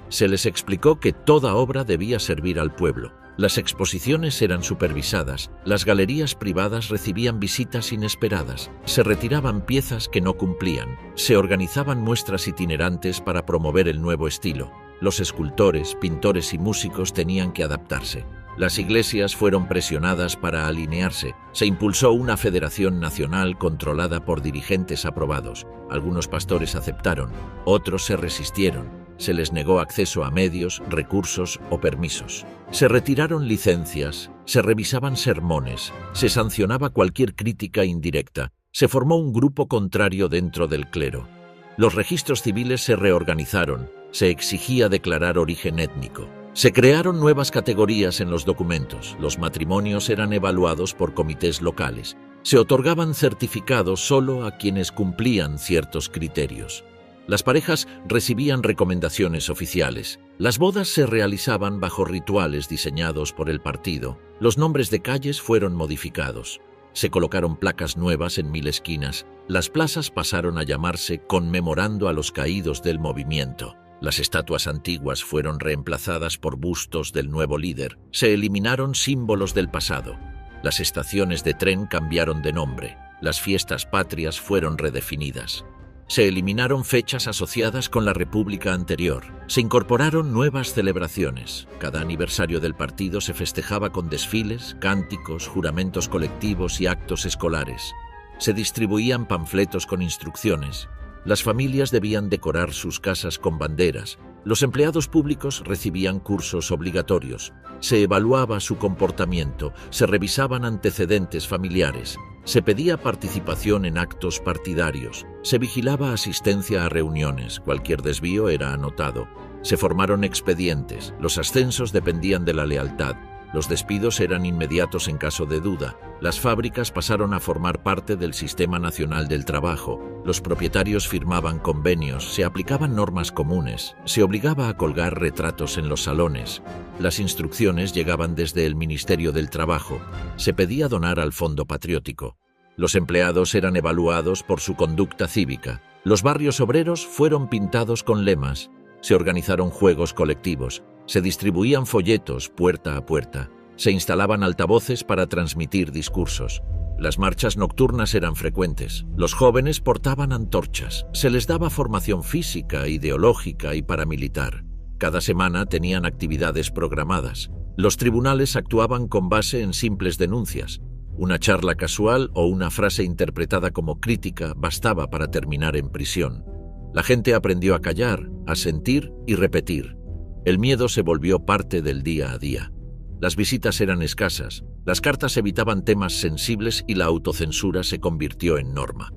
Se les explicó que toda obra debía servir al pueblo. Las exposiciones eran supervisadas. Las galerías privadas recibían visitas inesperadas. Se retiraban piezas que no cumplían. Se organizaban muestras itinerantes para promover el nuevo estilo. Los escultores, pintores y músicos tenían que adaptarse. Las iglesias fueron presionadas para alinearse. Se impulsó una federación nacional controlada por dirigentes aprobados. Algunos pastores aceptaron, otros se resistieron. Se les negó acceso a medios, recursos o permisos. Se retiraron licencias, se revisaban sermones, se sancionaba cualquier crítica indirecta. Se formó un grupo contrario dentro del clero. Los registros civiles se reorganizaron. Se exigía declarar origen étnico. Se crearon nuevas categorías en los documentos. Los matrimonios eran evaluados por comités locales. Se otorgaban certificados solo a quienes cumplían ciertos criterios. Las parejas recibían recomendaciones oficiales. Las bodas se realizaban bajo rituales diseñados por el partido. Los nombres de calles fueron modificados. Se colocaron placas nuevas en 1000 esquinas. Las plazas pasaron a llamarse conmemorando a los caídos del movimiento. Las estatuas antiguas fueron reemplazadas por bustos del nuevo líder. Se eliminaron símbolos del pasado. Las estaciones de tren cambiaron de nombre. Las fiestas patrias fueron redefinidas. Se eliminaron fechas asociadas con la república anterior. Se incorporaron nuevas celebraciones. Cada aniversario del partido se festejaba con desfiles, cánticos, juramentos colectivos y actos escolares. Se distribuían panfletos con instrucciones. Las familias debían decorar sus casas con banderas. Los empleados públicos recibían cursos obligatorios. Se evaluaba su comportamiento, se revisaban antecedentes familiares, se pedía participación en actos partidarios, se vigilaba asistencia a reuniones, cualquier desvío era anotado. Se formaron expedientes, los ascensos dependían de la lealtad. Los despidos eran inmediatos en caso de duda. Las fábricas pasaron a formar parte del Sistema Nacional del Trabajo. Los propietarios firmaban convenios, se aplicaban normas comunes, se obligaba a colgar retratos en los salones. Las instrucciones llegaban desde el Ministerio del Trabajo. Se pedía donar al Fondo Patriótico. Los empleados eran evaluados por su conducta cívica. Los barrios obreros fueron pintados con lemas. Se organizaron juegos colectivos. Se distribuían folletos puerta a puerta. Se instalaban altavoces para transmitir discursos. Las marchas nocturnas eran frecuentes. Los jóvenes portaban antorchas. Se les daba formación física, ideológica y paramilitar. Cada semana tenían actividades programadas. Los tribunales actuaban con base en simples denuncias. Una charla casual o una frase interpretada como crítica bastaba para terminar en prisión. La gente aprendió a callar, a sentir y repetir. El miedo se volvió parte del día a día. Las visitas eran escasas, las cartas evitaban temas sensibles y la autocensura se convirtió en norma.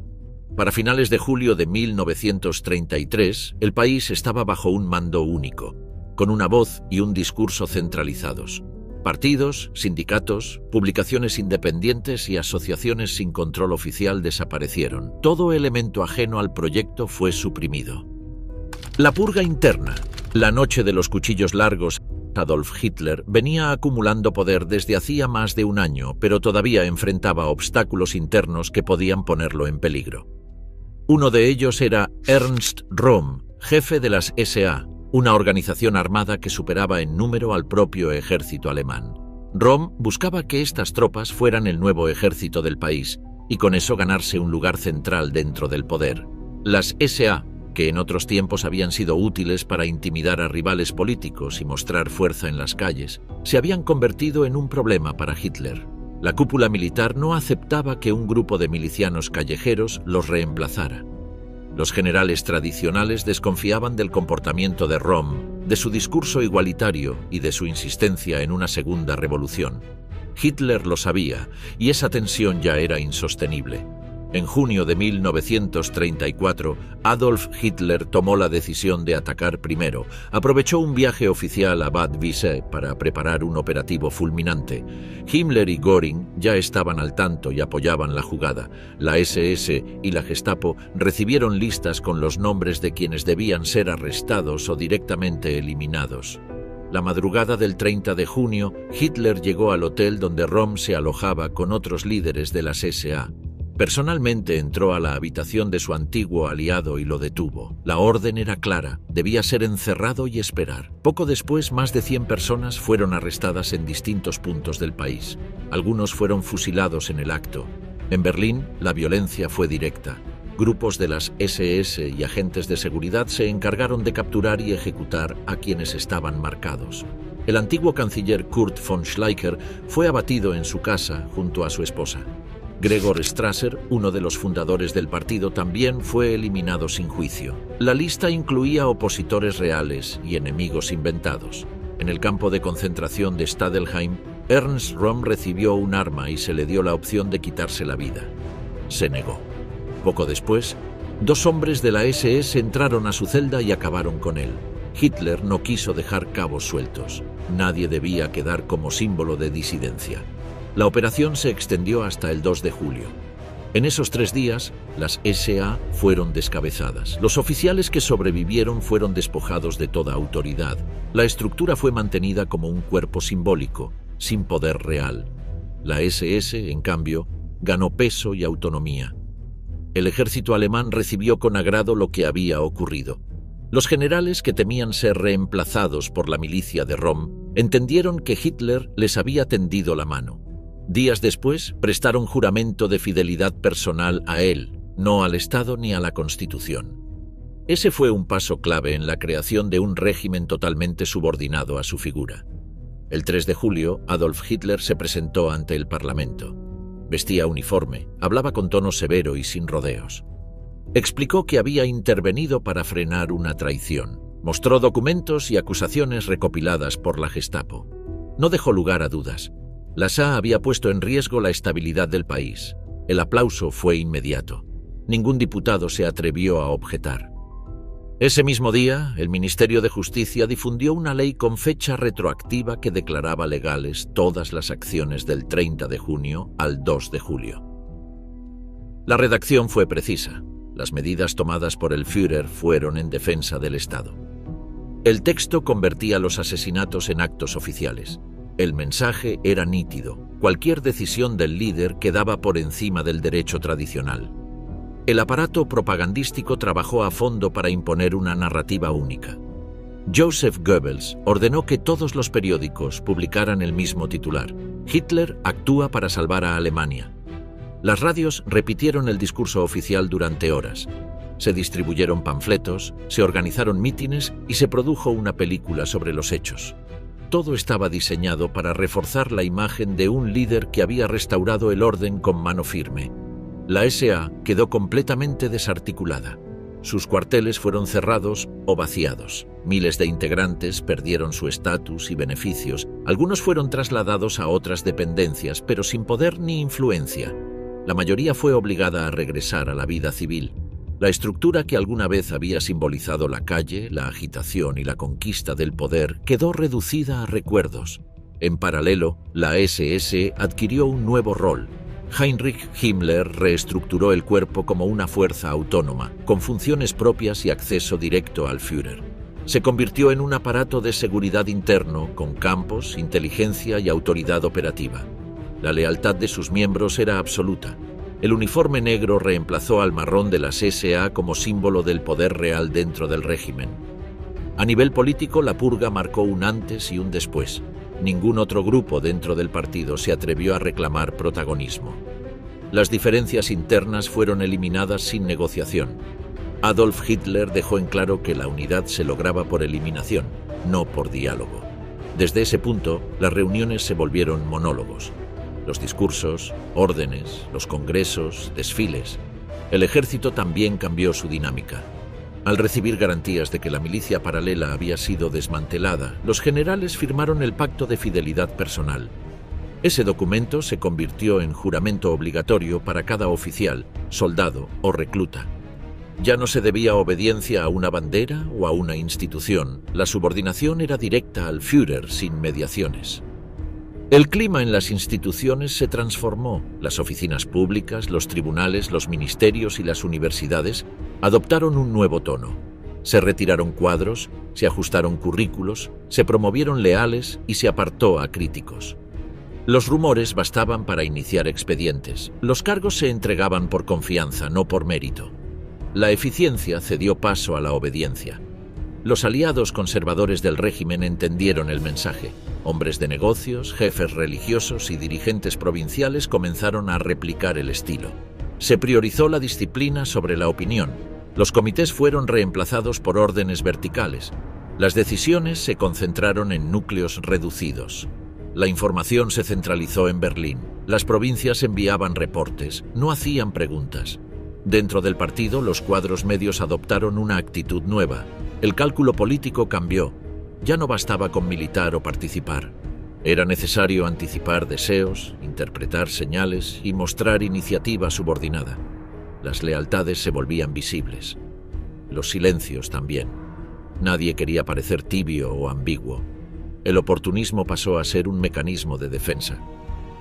Para finales de julio de 1933, el país estaba bajo un mando único, con una voz y un discurso centralizados. Partidos, sindicatos, publicaciones independientes y asociaciones sin control oficial desaparecieron. Todo elemento ajeno al proyecto fue suprimido. La purga interna. La noche de los cuchillos largos. Adolf Hitler venía acumulando poder desde hacía más de un año, pero todavía enfrentaba obstáculos internos que podían ponerlo en peligro. Uno de ellos era Ernst Röhm, jefe de las SA, una organización armada que superaba en número al propio ejército alemán. Röhm buscaba que estas tropas fueran el nuevo ejército del país y con eso ganarse un lugar central dentro del poder. Las SA, que en otros tiempos habían sido útiles para intimidar a rivales políticos y mostrar fuerza en las calles, se habían convertido en un problema para Hitler. La cúpula militar no aceptaba que un grupo de milicianos callejeros los reemplazara. Los generales tradicionales desconfiaban del comportamiento de Röhm, de su discurso igualitario y de su insistencia en una segunda revolución. Hitler lo sabía, y esa tensión ya era insostenible. En junio de 1934, Adolf Hitler tomó la decisión de atacar primero. Aprovechó un viaje oficial a Bad Wiessee para preparar un operativo fulminante. Himmler y Göring ya estaban al tanto y apoyaban la jugada. La SS y la Gestapo recibieron listas con los nombres de quienes debían ser arrestados o directamente eliminados. La madrugada del 30 de junio, Hitler llegó al hotel donde Röhm se alojaba con otros líderes de las SA. Personalmente entró a la habitación de su antiguo aliado y lo detuvo. La orden era clara, debía ser encerrado y esperar. Poco después, más de 100 personas fueron arrestadas en distintos puntos del país. Algunos fueron fusilados en el acto. En Berlín, la violencia fue directa. Grupos de las SS y agentes de seguridad se encargaron de capturar y ejecutar a quienes estaban marcados. El antiguo canciller Kurt von Schleicher fue abatido en su casa junto a su esposa. Gregor Strasser, uno de los fundadores del partido, también fue eliminado sin juicio. La lista incluía opositores reales y enemigos inventados. En el campo de concentración de Stadelheim, Ernst Röhm recibió un arma y se le dio la opción de quitarse la vida. Se negó. Poco después, 2 hombres de la SS entraron a su celda y acabaron con él. Hitler no quiso dejar cabos sueltos. Nadie debía quedar como símbolo de disidencia. La operación se extendió hasta el 2 de julio. En esos 3 días, las SA fueron descabezadas. Los oficiales que sobrevivieron fueron despojados de toda autoridad. La estructura fue mantenida como un cuerpo simbólico, sin poder real. La SS, en cambio, ganó peso y autonomía. El ejército alemán recibió con agrado lo que había ocurrido. Los generales, que temían ser reemplazados por la milicia de Röhm, entendieron que Hitler les había tendido la mano. Días después, prestaron juramento de fidelidad personal a él, no al Estado ni a la Constitución. Ese fue un paso clave en la creación de un régimen totalmente subordinado a su figura. El 3 de julio, Adolf Hitler se presentó ante el Parlamento. Vestía uniforme, hablaba con tono severo y sin rodeos. Explicó que había intervenido para frenar una traición. Mostró documentos y acusaciones recopiladas por la Gestapo. No dejó lugar a dudas. La SA había puesto en riesgo la estabilidad del país. El aplauso fue inmediato. Ningún diputado se atrevió a objetar. Ese mismo día, el Ministerio de Justicia difundió una ley con fecha retroactiva que declaraba legales todas las acciones del 30 de junio al 2 de julio. La redacción fue precisa. Las medidas tomadas por el Führer fueron en defensa del Estado. El texto convertía los asesinatos en actos oficiales. El mensaje era nítido. Cualquier decisión del líder quedaba por encima del derecho tradicional. El aparato propagandístico trabajó a fondo para imponer una narrativa única. Joseph Goebbels ordenó que todos los periódicos publicaran el mismo titular: Hitler actúa para salvar a Alemania. Las radios repitieron el discurso oficial durante horas. Se distribuyeron panfletos, se organizaron mítines y se produjo una película sobre los hechos. Todo estaba diseñado para reforzar la imagen de un líder que había restaurado el orden con mano firme. La SA quedó completamente desarticulada. Sus cuarteles fueron cerrados o vaciados. Miles de integrantes perdieron su estatus y beneficios. Algunos fueron trasladados a otras dependencias, pero sin poder ni influencia. La mayoría fue obligada a regresar a la vida civil. La estructura que alguna vez había simbolizado la calle, la agitación y la conquista del poder quedó reducida a recuerdos. En paralelo, la SS adquirió un nuevo rol. Heinrich Himmler reestructuró el cuerpo como una fuerza autónoma, con funciones propias y acceso directo al Führer. Se convirtió en un aparato de seguridad interno, con campos, inteligencia y autoridad operativa. La lealtad de sus miembros era absoluta. El uniforme negro reemplazó al marrón de las SA como símbolo del poder real dentro del régimen. A nivel político, la purga marcó un antes y un después. Ningún otro grupo dentro del partido se atrevió a reclamar protagonismo. Las diferencias internas fueron eliminadas sin negociación. Adolf Hitler dejó en claro que la unidad se lograba por eliminación, no por diálogo. Desde ese punto, las reuniones se volvieron monólogos. Los discursos, órdenes, los congresos, desfiles. El ejército también cambió su dinámica. Al recibir garantías de que la milicia paralela había sido desmantelada, los generales firmaron el Pacto de Fidelidad Personal. Ese documento se convirtió en juramento obligatorio para cada oficial, soldado o recluta. Ya no se debía obediencia a una bandera o a una institución. La subordinación era directa al Führer sin mediaciones. El clima en las instituciones se transformó. Las oficinas públicas, los tribunales, los ministerios y las universidades adoptaron un nuevo tono. Se retiraron cuadros, se ajustaron currículos, se promovieron leales y se apartó a críticos. Los rumores bastaban para iniciar expedientes. Los cargos se entregaban por confianza, no por mérito. La eficiencia cedió paso a la obediencia. Los aliados conservadores del régimen entendieron el mensaje. Hombres de negocios, jefes religiosos y dirigentes provinciales comenzaron a replicar el estilo. Se priorizó la disciplina sobre la opinión. Los comités fueron reemplazados por órdenes verticales. Las decisiones se concentraron en núcleos reducidos. La información se centralizó en Berlín. Las provincias enviaban reportes, no hacían preguntas. Dentro del partido, los cuadros medios adoptaron una actitud nueva. El cálculo político cambió. Ya no bastaba con militar o participar. Era necesario anticipar deseos, interpretar señales y mostrar iniciativa subordinada. Las lealtades se volvían visibles. Los silencios también. Nadie quería parecer tibio o ambiguo. El oportunismo pasó a ser un mecanismo de defensa.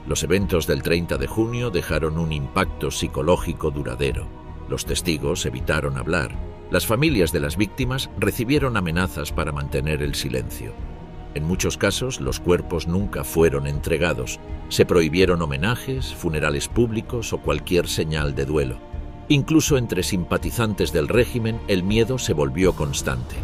Los eventos del 30 de junio dejaron un impacto psicológico duradero. Los testigos evitaron hablar. Las familias de las víctimas recibieron amenazas para mantener el silencio. En muchos casos, los cuerpos nunca fueron entregados. Se prohibieron homenajes, funerales públicos o cualquier señal de duelo. Incluso entre simpatizantes del régimen, el miedo se volvió constante.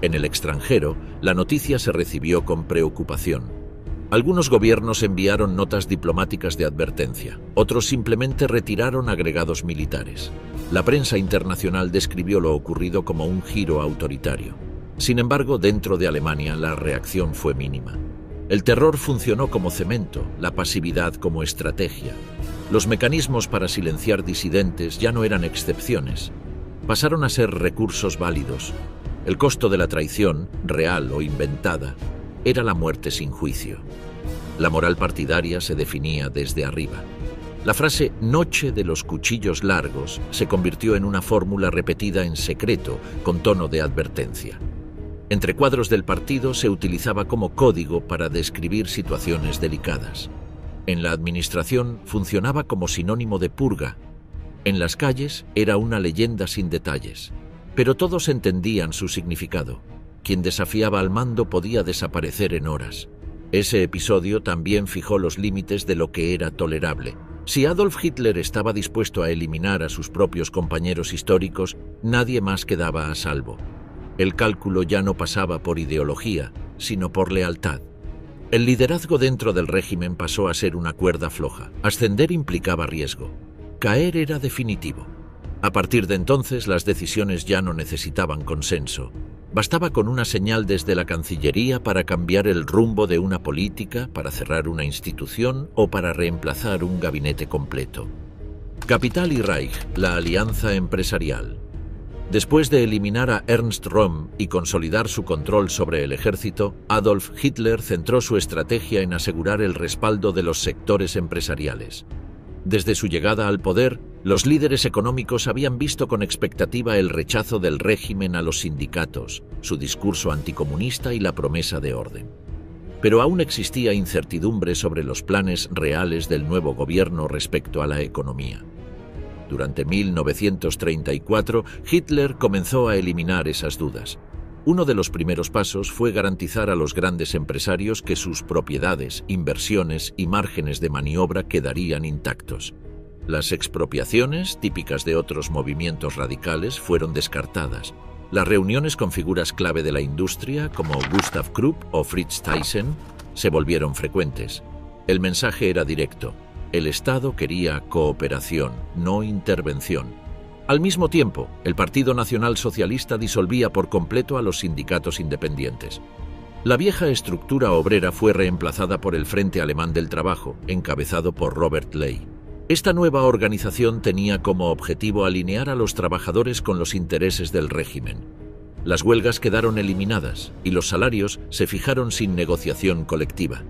En el extranjero, la noticia se recibió con preocupación. Algunos gobiernos enviaron notas diplomáticas de advertencia, otros simplemente retiraron agregados militares. La prensa internacional describió lo ocurrido como un giro autoritario. Sin embargo, dentro de Alemania la reacción fue mínima. El terror funcionó como cemento, la pasividad como estrategia. Los mecanismos para silenciar disidentes ya no eran excepciones. pasaron a ser recursos válidos. El costo de la traición, real o inventada, era la muerte sin juicio. La moral partidaria se definía desde arriba. La frase «noche de los cuchillos largos» se convirtió en una fórmula repetida en secreto, con tono de advertencia. Entre cuadros del partido se utilizaba como código para describir situaciones delicadas. En la administración funcionaba como sinónimo de purga. En las calles era una leyenda sin detalles. Pero todos entendían su significado. Quien desafiaba al mando podía desaparecer en horas. Ese episodio también fijó los límites de lo que era tolerable. Si Adolf Hitler estaba dispuesto a eliminar a sus propios compañeros históricos, nadie más quedaba a salvo. El cálculo ya no pasaba por ideología, sino por lealtad. El liderazgo dentro del régimen pasó a ser una cuerda floja. Ascender implicaba riesgo. Caer era definitivo. A partir de entonces, las decisiones ya no necesitaban consenso. Bastaba con una señal desde la Cancillería para cambiar el rumbo de una política, para cerrar una institución o para reemplazar un gabinete completo. Capital y Reich, la alianza empresarial. Después de eliminar a Ernst Röhm y consolidar su control sobre el ejército, Adolf Hitler centró su estrategia en asegurar el respaldo de los sectores empresariales. Desde su llegada al poder, los líderes económicos habían visto con expectativa el rechazo del régimen a los sindicatos, su discurso anticomunista y la promesa de orden. Pero aún existía incertidumbre sobre los planes reales del nuevo gobierno respecto a la economía. Durante 1934, Hitler comenzó a eliminar esas dudas. Uno de los primeros pasos fue garantizar a los grandes empresarios que sus propiedades, inversiones y márgenes de maniobra quedarían intactos. Las expropiaciones, típicas de otros movimientos radicales, fueron descartadas. Las reuniones con figuras clave de la industria, como Gustav Krupp o Fritz Thyssen, se volvieron frecuentes. El mensaje era directo. El Estado quería cooperación, no intervención. Al mismo tiempo, el Partido Nacional Socialista disolvía por completo a los sindicatos independientes. La vieja estructura obrera fue reemplazada por el Frente Alemán del Trabajo, encabezado por Robert Ley. Esta nueva organización tenía como objetivo alinear a los trabajadores con los intereses del régimen. Las huelgas quedaron eliminadas y los salarios se fijaron sin negociación colectiva.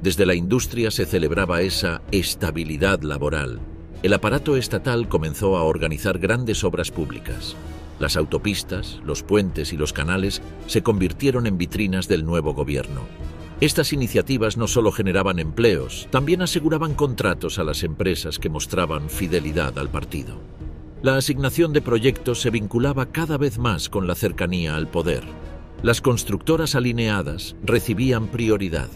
Desde la industria se celebraba esa estabilidad laboral. El aparato estatal comenzó a organizar grandes obras públicas. Las autopistas, los puentes y los canales se convirtieron en vitrinas del nuevo gobierno. Estas iniciativas no solo generaban empleos, también aseguraban contratos a las empresas que mostraban fidelidad al partido. La asignación de proyectos se vinculaba cada vez más con la cercanía al poder. Las constructoras alineadas recibían prioridad.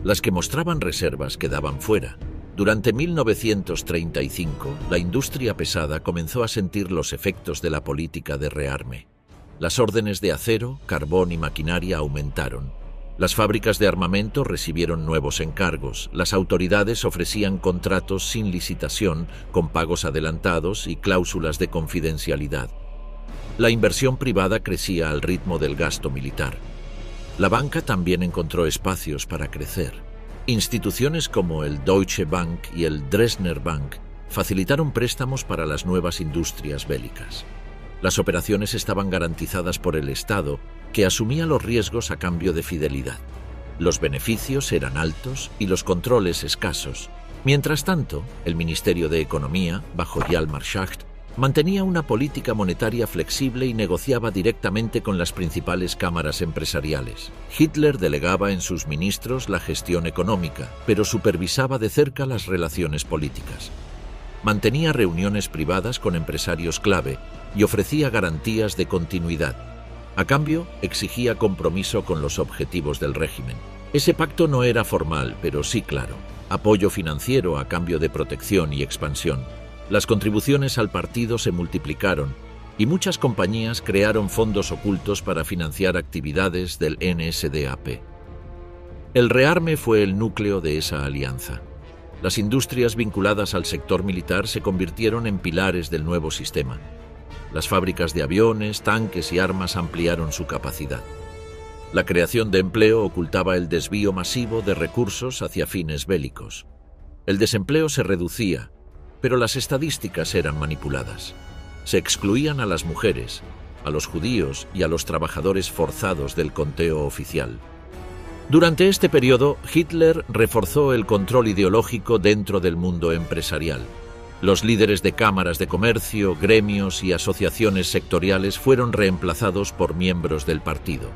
Las que mostraban reservas quedaban fuera. Durante 1935, la industria pesada comenzó a sentir los efectos de la política de rearme. Las órdenes de acero, carbón y maquinaria aumentaron. Las fábricas de armamento recibieron nuevos encargos. Las autoridades ofrecían contratos sin licitación, con pagos adelantados y cláusulas de confidencialidad. La inversión privada crecía al ritmo del gasto militar. La banca también encontró espacios para crecer. Instituciones como el Deutsche Bank y el Dresdner Bank facilitaron préstamos para las nuevas industrias bélicas. Las operaciones estaban garantizadas por el Estado, que asumía los riesgos a cambio de fidelidad. Los beneficios eran altos y los controles escasos. Mientras tanto, el Ministerio de Economía, bajo Hjalmar Schacht, mantenía una política monetaria flexible y negociaba directamente con las principales cámaras empresariales. Hitler delegaba en sus ministros la gestión económica, pero supervisaba de cerca las relaciones políticas. Mantenía reuniones privadas con empresarios clave y ofrecía garantías de continuidad. A cambio, exigía compromiso con los objetivos del régimen. Ese pacto no era formal, pero sí claro. Apoyo financiero a cambio de protección y expansión. Las contribuciones al partido se multiplicaron y muchas compañías crearon fondos ocultos para financiar actividades del NSDAP. El rearme fue el núcleo de esa alianza. Las industrias vinculadas al sector militar se convirtieron en pilares del nuevo sistema. Las fábricas de aviones, tanques y armas ampliaron su capacidad. La creación de empleo ocultaba el desvío masivo de recursos hacia fines bélicos. El desempleo se reducía, pero las estadísticas eran manipuladas. Se excluían a las mujeres, a los judíos y a los trabajadores forzados del conteo oficial. Durante este periodo, Hitler reforzó el control ideológico dentro del mundo empresarial. Los líderes de cámaras de comercio, gremios y asociaciones sectoriales fueron reemplazados por miembros del partido.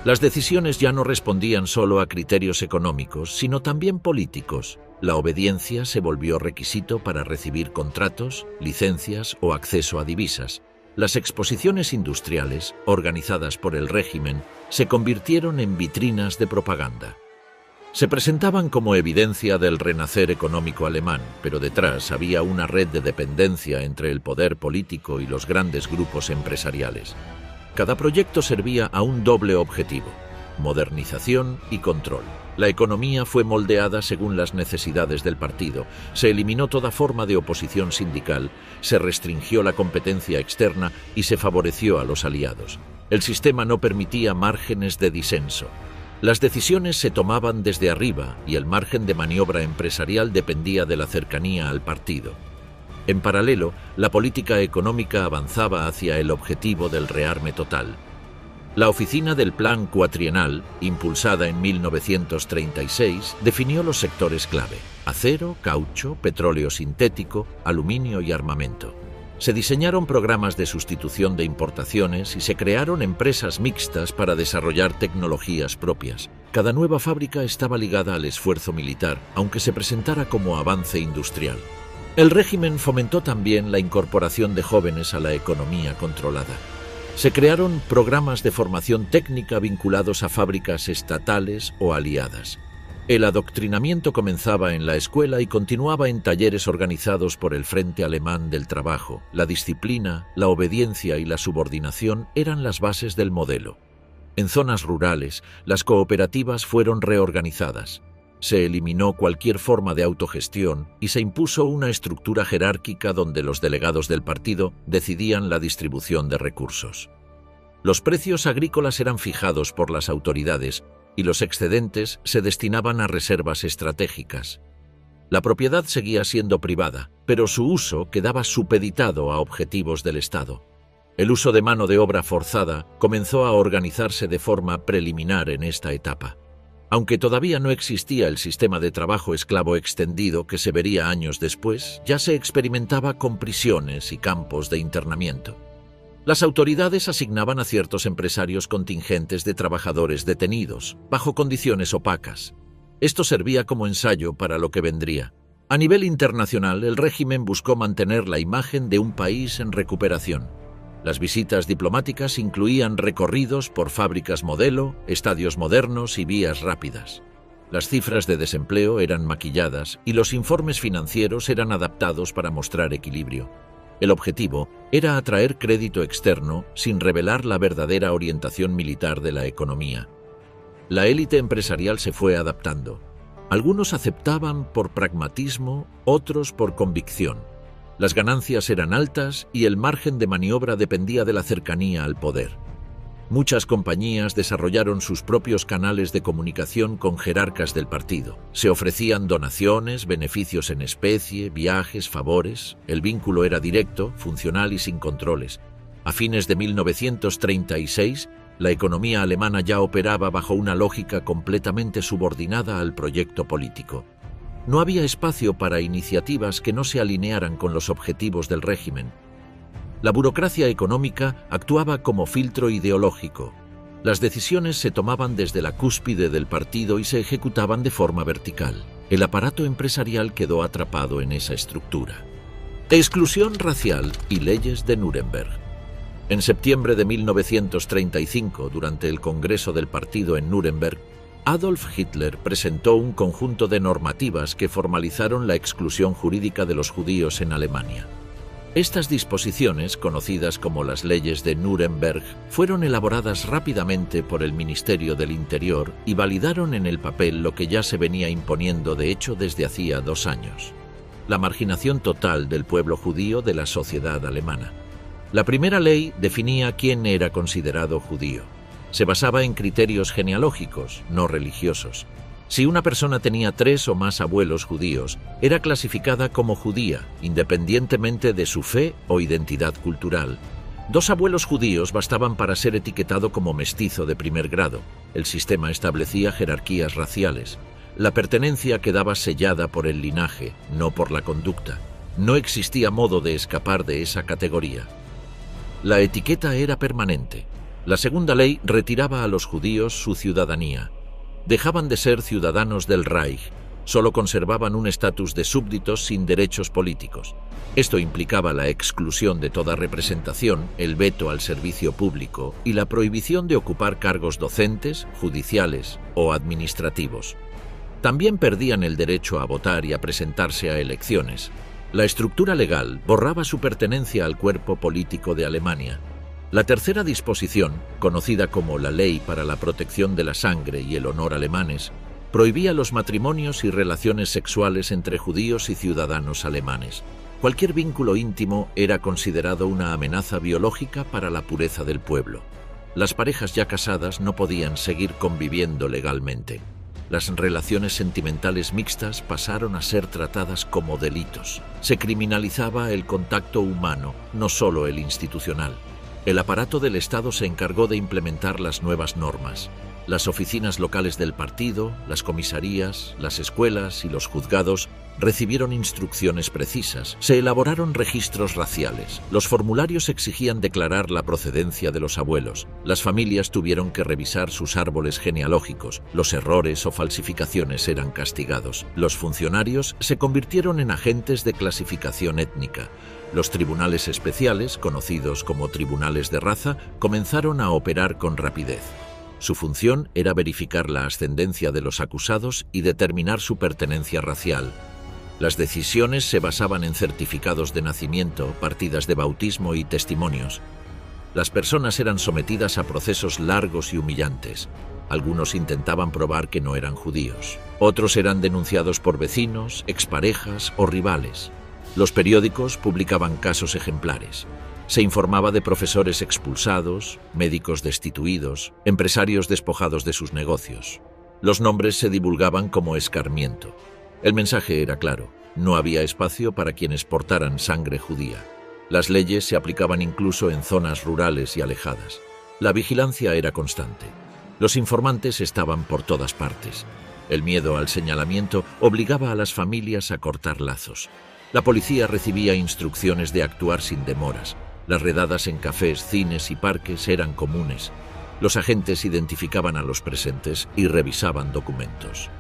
Las decisiones ya no respondían solo a criterios económicos, sino también políticos. La obediencia se volvió requisito para recibir contratos, licencias o acceso a divisas. Las exposiciones industriales, organizadas por el régimen, se convirtieron en vitrinas de propaganda. Se presentaban como evidencia del renacer económico alemán, pero detrás había una red de dependencia entre el poder político y los grandes grupos empresariales. Cada proyecto servía a un doble objetivo: modernización y control. La economía fue moldeada según las necesidades del partido, se eliminó toda forma de oposición sindical, se restringió la competencia externa y se favoreció a los aliados. El sistema no permitía márgenes de disenso. Las decisiones se tomaban desde arriba y el margen de maniobra empresarial dependía de la cercanía al partido. En paralelo, la política económica avanzaba hacia el objetivo del rearme total. La oficina del Plan Cuatrienal, impulsada en 1936, definió los sectores clave: acero, caucho, petróleo sintético, aluminio y armamento. Se diseñaron programas de sustitución de importaciones y se crearon empresas mixtas para desarrollar tecnologías propias. Cada nueva fábrica estaba ligada al esfuerzo militar, aunque se presentara como avance industrial. El régimen fomentó también la incorporación de jóvenes a la economía controlada. Se crearon programas de formación técnica vinculados a fábricas estatales o aliadas. El adoctrinamiento comenzaba en la escuela y continuaba en talleres organizados por el Frente Alemán del Trabajo. La disciplina, la obediencia y la subordinación eran las bases del modelo. En zonas rurales, las cooperativas fueron reorganizadas. Se eliminó cualquier forma de autogestión y se impuso una estructura jerárquica donde los delegados del partido decidían la distribución de recursos. Los precios agrícolas eran fijados por las autoridades y los excedentes se destinaban a reservas estratégicas. La propiedad seguía siendo privada, pero su uso quedaba supeditado a objetivos del Estado. El uso de mano de obra forzada comenzó a organizarse de forma preliminar en esta etapa. Aunque todavía no existía el sistema de trabajo esclavo extendido que se vería años después, ya se experimentaba con prisiones y campos de internamiento. Las autoridades asignaban a ciertos empresarios contingentes de trabajadores detenidos, bajo condiciones opacas. Esto servía como ensayo para lo que vendría. A nivel internacional, el régimen buscó mantener la imagen de un país en recuperación. Las visitas diplomáticas incluían recorridos por fábricas modelo, estadios modernos y vías rápidas. Las cifras de desempleo eran maquilladas y los informes financieros eran adaptados para mostrar equilibrio. El objetivo era atraer crédito externo sin revelar la verdadera orientación militar de la economía. La élite empresarial se fue adaptando. Algunos aceptaban por pragmatismo, otros por convicción. Las ganancias eran altas y el margen de maniobra dependía de la cercanía al poder. Muchas compañías desarrollaron sus propios canales de comunicación con jerarcas del partido. Se ofrecían donaciones, beneficios en especie, viajes, favores. El vínculo era directo, funcional y sin controles. A fines de 1936, la economía alemana ya operaba bajo una lógica completamente subordinada al proyecto político. No había espacio para iniciativas que no se alinearan con los objetivos del régimen. La burocracia económica actuaba como filtro ideológico. Las decisiones se tomaban desde la cúspide del partido y se ejecutaban de forma vertical. El aparato empresarial quedó atrapado en esa estructura. Exclusión racial y leyes de Nuremberg. En septiembre de 1935, durante el Congreso del Partido en Nuremberg, Adolf Hitler presentó un conjunto de normativas que formalizaron la exclusión jurídica de los judíos en Alemania. Estas disposiciones, conocidas como las leyes de Nuremberg, fueron elaboradas rápidamente por el Ministerio del Interior y validaron en el papel lo que ya se venía imponiendo de hecho desde hacía 2 años: la marginación total del pueblo judío de la sociedad alemana. La primera ley definía quién era considerado judío. Se basaba en criterios genealógicos, no religiosos. Si una persona tenía 3 o más abuelos judíos, era clasificada como judía, independientemente de su fe o identidad cultural. 2 abuelos judíos bastaban para ser etiquetado como mestizo de primer grado. El sistema establecía jerarquías raciales. La pertenencia quedaba sellada por el linaje, no por la conducta. No existía modo de escapar de esa categoría. La etiqueta era permanente. La segunda ley retiraba a los judíos su ciudadanía. Dejaban de ser ciudadanos del Reich, solo conservaban un estatus de súbditos sin derechos políticos. Esto implicaba la exclusión de toda representación, el veto al servicio público y la prohibición de ocupar cargos docentes, judiciales o administrativos. También perdían el derecho a votar y a presentarse a elecciones. La estructura legal borraba su pertenencia al cuerpo político de Alemania. La tercera disposición, conocida como la Ley para la Protección de la Sangre y el Honor alemanes, prohibía los matrimonios y relaciones sexuales entre judíos y ciudadanos alemanes. Cualquier vínculo íntimo era considerado una amenaza biológica para la pureza del pueblo. Las parejas ya casadas no podían seguir conviviendo legalmente. Las relaciones sentimentales mixtas pasaron a ser tratadas como delitos. Se criminalizaba el contacto humano, no solo el institucional. El aparato del Estado se encargó de implementar las nuevas normas. Las oficinas locales del partido, las comisarías, las escuelas y los juzgados recibieron instrucciones precisas. Se elaboraron registros raciales. Los formularios exigían declarar la procedencia de los abuelos. Las familias tuvieron que revisar sus árboles genealógicos. Los errores o falsificaciones eran castigados. Los funcionarios se convirtieron en agentes de clasificación étnica. Los tribunales especiales, conocidos como tribunales de raza, comenzaron a operar con rapidez. Su función era verificar la ascendencia de los acusados y determinar su pertenencia racial. Las decisiones se basaban en certificados de nacimiento, partidas de bautismo y testimonios. Las personas eran sometidas a procesos largos y humillantes. Algunos intentaban probar que no eran judíos. Otros eran denunciados por vecinos, exparejas o rivales. Los periódicos publicaban casos ejemplares. Se informaba de profesores expulsados, médicos destituidos, empresarios despojados de sus negocios. Los nombres se divulgaban como escarmiento. El mensaje era claro: no había espacio para quienes portaran sangre judía. Las leyes se aplicaban incluso en zonas rurales y alejadas. La vigilancia era constante. Los informantes estaban por todas partes. El miedo al señalamiento obligaba a las familias a cortar lazos. La policía recibía instrucciones de actuar sin demoras. Las redadas en cafés, cines y parques eran comunes. Los agentes identificaban a los presentes y revisaban documentos.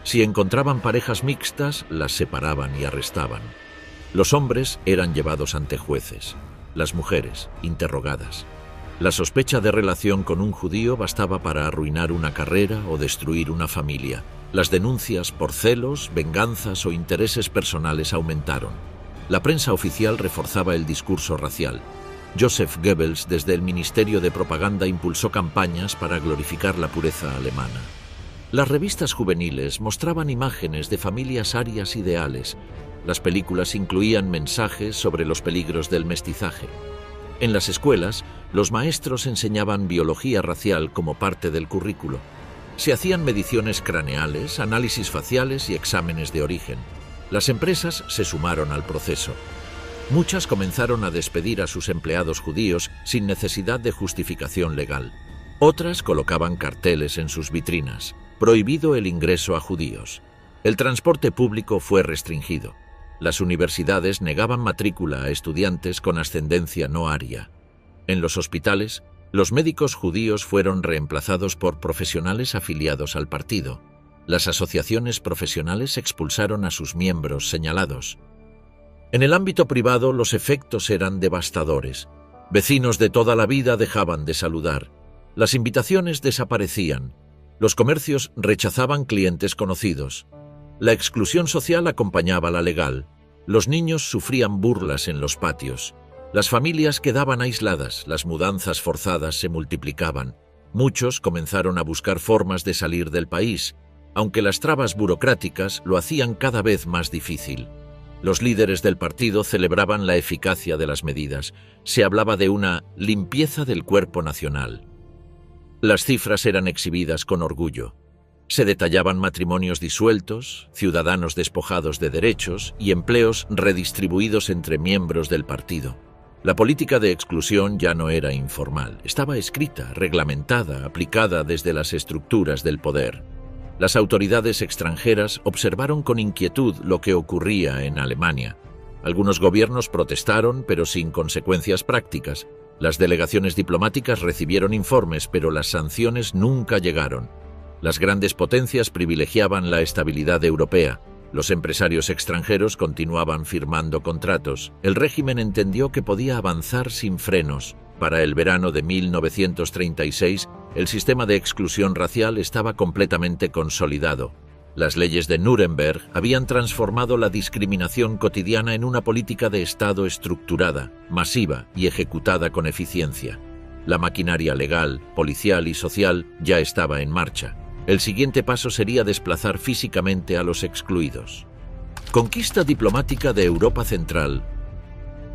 Si encontraban parejas mixtas, las separaban y arrestaban. Los hombres eran llevados ante jueces, las mujeres interrogadas. La sospecha de relación con un judío bastaba para arruinar una carrera o destruir una familia. Las denuncias por celos, venganzas o intereses personales aumentaron. La prensa oficial reforzaba el discurso racial. Joseph Goebbels, desde el Ministerio de Propaganda, impulsó campañas para glorificar la pureza alemana. Las revistas juveniles mostraban imágenes de familias arias ideales. Las películas incluían mensajes sobre los peligros del mestizaje. En las escuelas, los maestros enseñaban biología racial como parte del currículo. Se hacían mediciones craneales, análisis faciales y exámenes de origen. Las empresas se sumaron al proceso. Muchas comenzaron a despedir a sus empleados judíos sin necesidad de justificación legal. Otras colocaban carteles en sus vitrinas: prohibido el ingreso a judíos. El transporte público fue restringido. Las universidades negaban matrícula a estudiantes con ascendencia no aria. En los hospitales, los médicos judíos fueron reemplazados por profesionales afiliados al partido. Las asociaciones profesionales expulsaron a sus miembros señalados. En el ámbito privado, los efectos eran devastadores. Vecinos de toda la vida dejaban de saludar. Las invitaciones desaparecían. Los comercios rechazaban clientes conocidos. La exclusión social acompañaba la legal. Los niños sufrían burlas en los patios. Las familias quedaban aisladas, las mudanzas forzadas se multiplicaban. Muchos comenzaron a buscar formas de salir del país, aunque las trabas burocráticas lo hacían cada vez más difícil. Los líderes del partido celebraban la eficacia de las medidas. Se hablaba de una limpieza del cuerpo nacional. Las cifras eran exhibidas con orgullo. Se detallaban matrimonios disueltos, ciudadanos despojados de derechos y empleos redistribuidos entre miembros del partido. La política de exclusión ya no era informal, estaba escrita, reglamentada, aplicada desde las estructuras del poder. Las autoridades extranjeras observaron con inquietud lo que ocurría en Alemania. Algunos gobiernos protestaron, pero sin consecuencias prácticas. Las delegaciones diplomáticas recibieron informes, pero las sanciones nunca llegaron. Las grandes potencias privilegiaban la estabilidad europea. Los empresarios extranjeros continuaban firmando contratos. El régimen entendió que podía avanzar sin frenos. Para el verano de 1936, el sistema de exclusión racial estaba completamente consolidado. Las leyes de Nuremberg habían transformado la discriminación cotidiana en una política de Estado estructurada, masiva y ejecutada con eficiencia. La maquinaria legal, policial y social ya estaba en marcha. El siguiente paso sería desplazar físicamente a los excluidos. Conquista diplomática de Europa Central.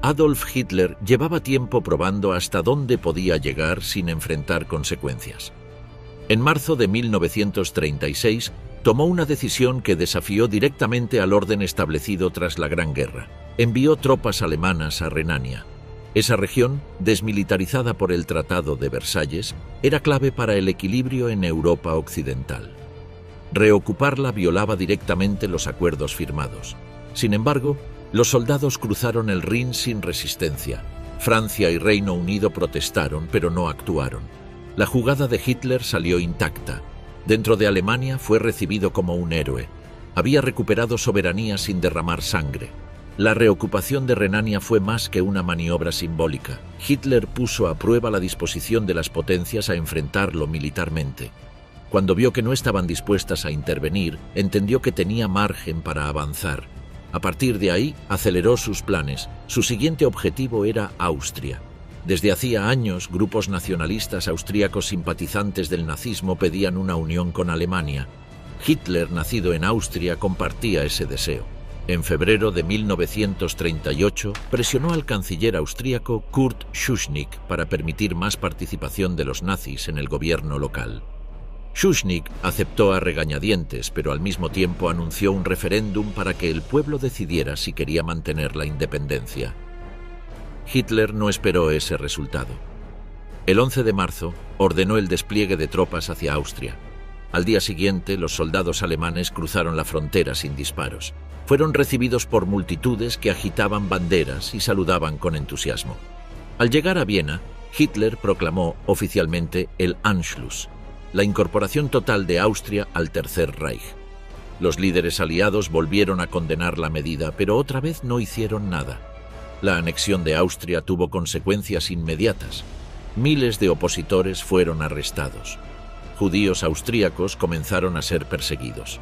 Adolf Hitler llevaba tiempo probando hasta dónde podía llegar sin enfrentar consecuencias. En marzo de 1936, tomó una decisión que desafió directamente al orden establecido tras la Gran Guerra. Envió tropas alemanas a Renania. Esa región, desmilitarizada por el Tratado de Versalles, era clave para el equilibrio en Europa occidental. Reocuparla violaba directamente los acuerdos firmados. Sin embargo, los soldados cruzaron el Rin sin resistencia. Francia y Reino Unido protestaron, pero no actuaron. La jugada de Hitler salió intacta. Dentro de Alemania fue recibido como un héroe. Había recuperado soberanía sin derramar sangre. La reocupación de Renania fue más que una maniobra simbólica. Hitler puso a prueba la disposición de las potencias a enfrentarlo militarmente. Cuando vio que no estaban dispuestas a intervenir, entendió que tenía margen para avanzar. A partir de ahí, aceleró sus planes. Su siguiente objetivo era Austria. Desde hacía años, grupos nacionalistas austríacos simpatizantes del nazismo pedían una unión con Alemania. Hitler, nacido en Austria, compartía ese deseo. En febrero de 1938, presionó al canciller austríaco Kurt Schuschnigg para permitir más participación de los nazis en el gobierno local. Schuschnigg aceptó a regañadientes, pero al mismo tiempo anunció un referéndum para que el pueblo decidiera si quería mantener la independencia. Hitler no esperó ese resultado. El 11 de marzo ordenó el despliegue de tropas hacia Austria. Al día siguiente, los soldados alemanes cruzaron la frontera sin disparos. Fueron recibidos por multitudes que agitaban banderas y saludaban con entusiasmo. Al llegar a Viena, Hitler proclamó oficialmente el Anschluss, la incorporación total de Austria al Tercer Reich. Los líderes aliados volvieron a condenar la medida, pero otra vez no hicieron nada. La anexión de Austria tuvo consecuencias inmediatas. Miles de opositores fueron arrestados. Judíos austríacos comenzaron a ser perseguidos.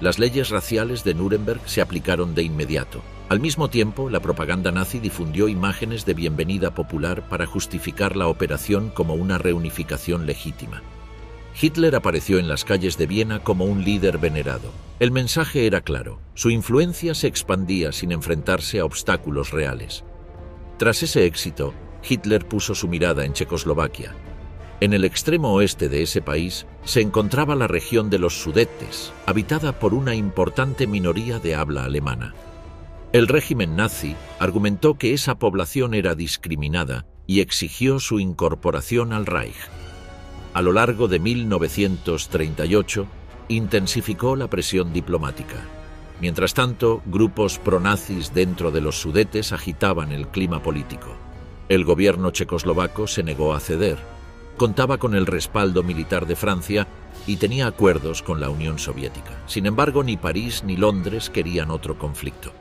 Las leyes raciales de Nuremberg se aplicaron de inmediato. Al mismo tiempo, la propaganda nazi difundió imágenes de bienvenida popular para justificar la operación como una reunificación legítima. Hitler apareció en las calles de Viena como un líder venerado. El mensaje era claro: su influencia se expandía sin enfrentarse a obstáculos reales. Tras ese éxito, Hitler puso su mirada en Checoslovaquia. En el extremo oeste de ese país se encontraba la región de los Sudetes, habitada por una importante minoría de habla alemana. El régimen nazi argumentó que esa población era discriminada y exigió su incorporación al Reich. A lo largo de 1938, intensificó la presión diplomática. Mientras tanto, grupos pronazis dentro de los Sudetes agitaban el clima político. El gobierno checoslovaco se negó a ceder. Contaba con el respaldo militar de Francia y tenía acuerdos con la Unión Soviética. Sin embargo, ni París ni Londres querían otro conflicto.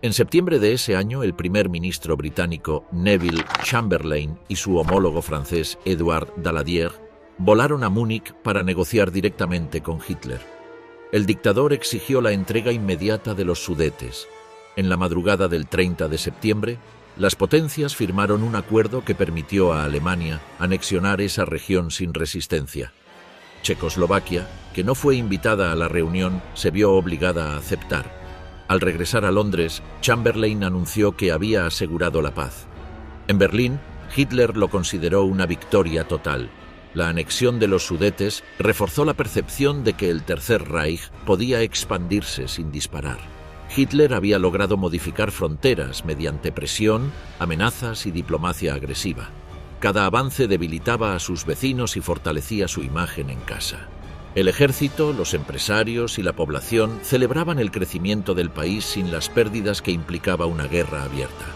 En septiembre de ese año, el primer ministro británico Neville Chamberlain y su homólogo francés Édouard Daladier volaron a Múnich para negociar directamente con Hitler. El dictador exigió la entrega inmediata de los Sudetes. En la madrugada del 30 de septiembre, las potencias firmaron un acuerdo que permitió a Alemania anexionar esa región sin resistencia. Checoslovaquia, que no fue invitada a la reunión, se vio obligada a aceptar. Al regresar a Londres, Chamberlain anunció que había asegurado la paz. En Berlín, Hitler lo consideró una victoria total. La anexión de los Sudetes reforzó la percepción de que el Tercer Reich podía expandirse sin disparar. Hitler había logrado modificar fronteras mediante presión, amenazas y diplomacia agresiva. Cada avance debilitaba a sus vecinos y fortalecía su imagen en casa. El ejército, los empresarios y la población celebraban el crecimiento del país sin las pérdidas que implicaba una guerra abierta.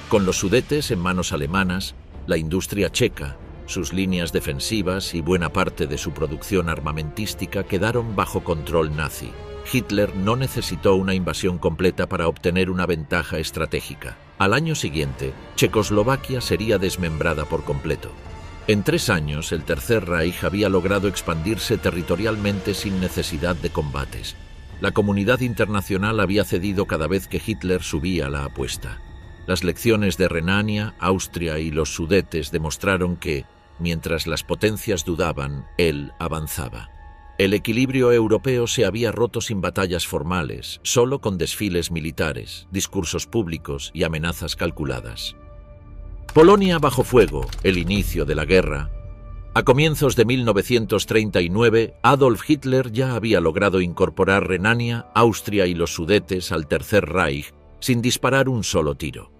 Con los Sudetes en manos alemanas, la industria checa, sus líneas defensivas y buena parte de su producción armamentística quedaron bajo control nazi. Hitler no necesitó una invasión completa para obtener una ventaja estratégica. Al año siguiente, Checoslovaquia sería desmembrada por completo. En 3 años, el Tercer Reich había logrado expandirse territorialmente sin necesidad de combates. La comunidad internacional había cedido cada vez que Hitler subía la apuesta. Las lecciones de Renania, Austria y los Sudetes demostraron que, mientras las potencias dudaban, él avanzaba. El equilibrio europeo se había roto sin batallas formales, solo con desfiles militares, discursos públicos y amenazas calculadas. Polonia bajo fuego, el inicio de la guerra. A comienzos de 1939, Adolf Hitler ya había logrado incorporar Renania, Austria y los Sudetes al Tercer Reich sin disparar un solo tiro.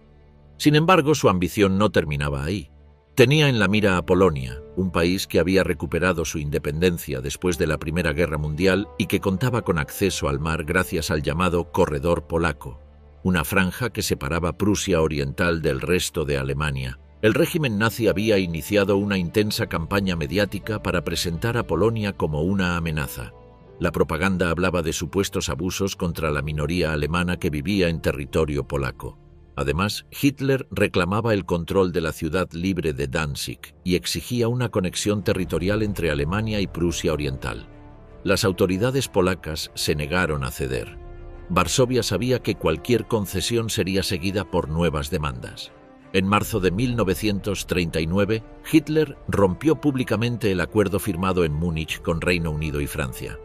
Sin embargo, su ambición no terminaba ahí. Tenía en la mira a Polonia, un país que había recuperado su independencia después de la Primera Guerra Mundial y que contaba con acceso al mar gracias al llamado Corredor Polaco, una franja que separaba Prusia Oriental del resto de Alemania. El régimen nazi había iniciado una intensa campaña mediática para presentar a Polonia como una amenaza. La propaganda hablaba de supuestos abusos contra la minoría alemana que vivía en territorio polaco. Además, Hitler reclamaba el control de la ciudad libre de Danzig y exigía una conexión territorial entre Alemania y Prusia Oriental. Las autoridades polacas se negaron a ceder. Varsovia sabía que cualquier concesión sería seguida por nuevas demandas. En marzo de 1939, Hitler rompió públicamente el acuerdo firmado en Múnich con Reino Unido y Francia.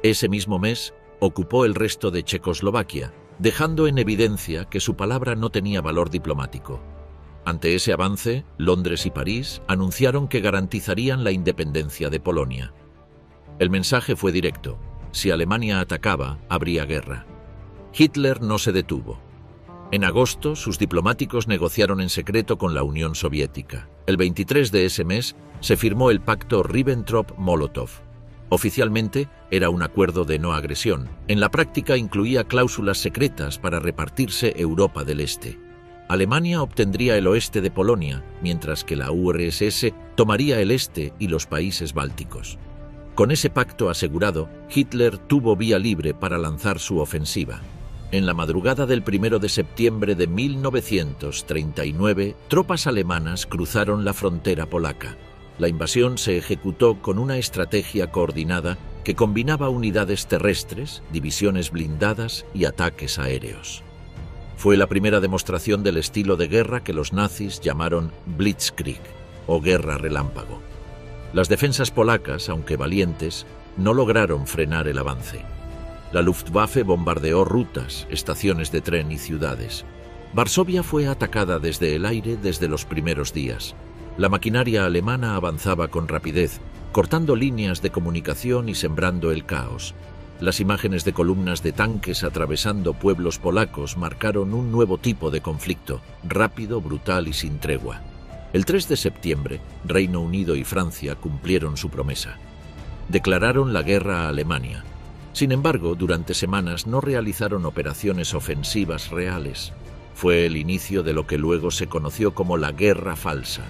Ese mismo mes, ocupó el resto de Checoslovaquia, dejando en evidencia que su palabra no tenía valor diplomático. Ante ese avance, Londres y París anunciaron que garantizarían la independencia de Polonia. El mensaje fue directo: si Alemania atacaba, habría guerra. Hitler no se detuvo. En agosto, sus diplomáticos negociaron en secreto con la Unión Soviética. El 23 de ese mes se firmó el pacto Ribbentrop-Molotov. Oficialmente, era un acuerdo de no agresión. En la práctica incluía cláusulas secretas para repartirse Europa del Este. Alemania obtendría el oeste de Polonia, mientras que la URSS tomaría el este y los países bálticos. Con ese pacto asegurado, Hitler tuvo vía libre para lanzar su ofensiva. En la madrugada del 1 de septiembre de 1939, tropas alemanas cruzaron la frontera polaca. La invasión se ejecutó con una estrategia coordinada que combinaba unidades terrestres, divisiones blindadas y ataques aéreos. Fue la primera demostración del estilo de guerra que los nazis llamaron Blitzkrieg, o guerra relámpago. Las defensas polacas, aunque valientes, no lograron frenar el avance. La Luftwaffe bombardeó rutas, estaciones de tren y ciudades. Varsovia fue atacada desde el aire desde los primeros días. La maquinaria alemana avanzaba con rapidez, cortando líneas de comunicación y sembrando el caos. Las imágenes de columnas de tanques atravesando pueblos polacos marcaron un nuevo tipo de conflicto, rápido, brutal y sin tregua. El 3 de septiembre, Reino Unido y Francia cumplieron su promesa. Declararon la guerra a Alemania. Sin embargo, durante semanas no realizaron operaciones ofensivas reales. Fue el inicio de lo que luego se conoció como la Guerra Falsa.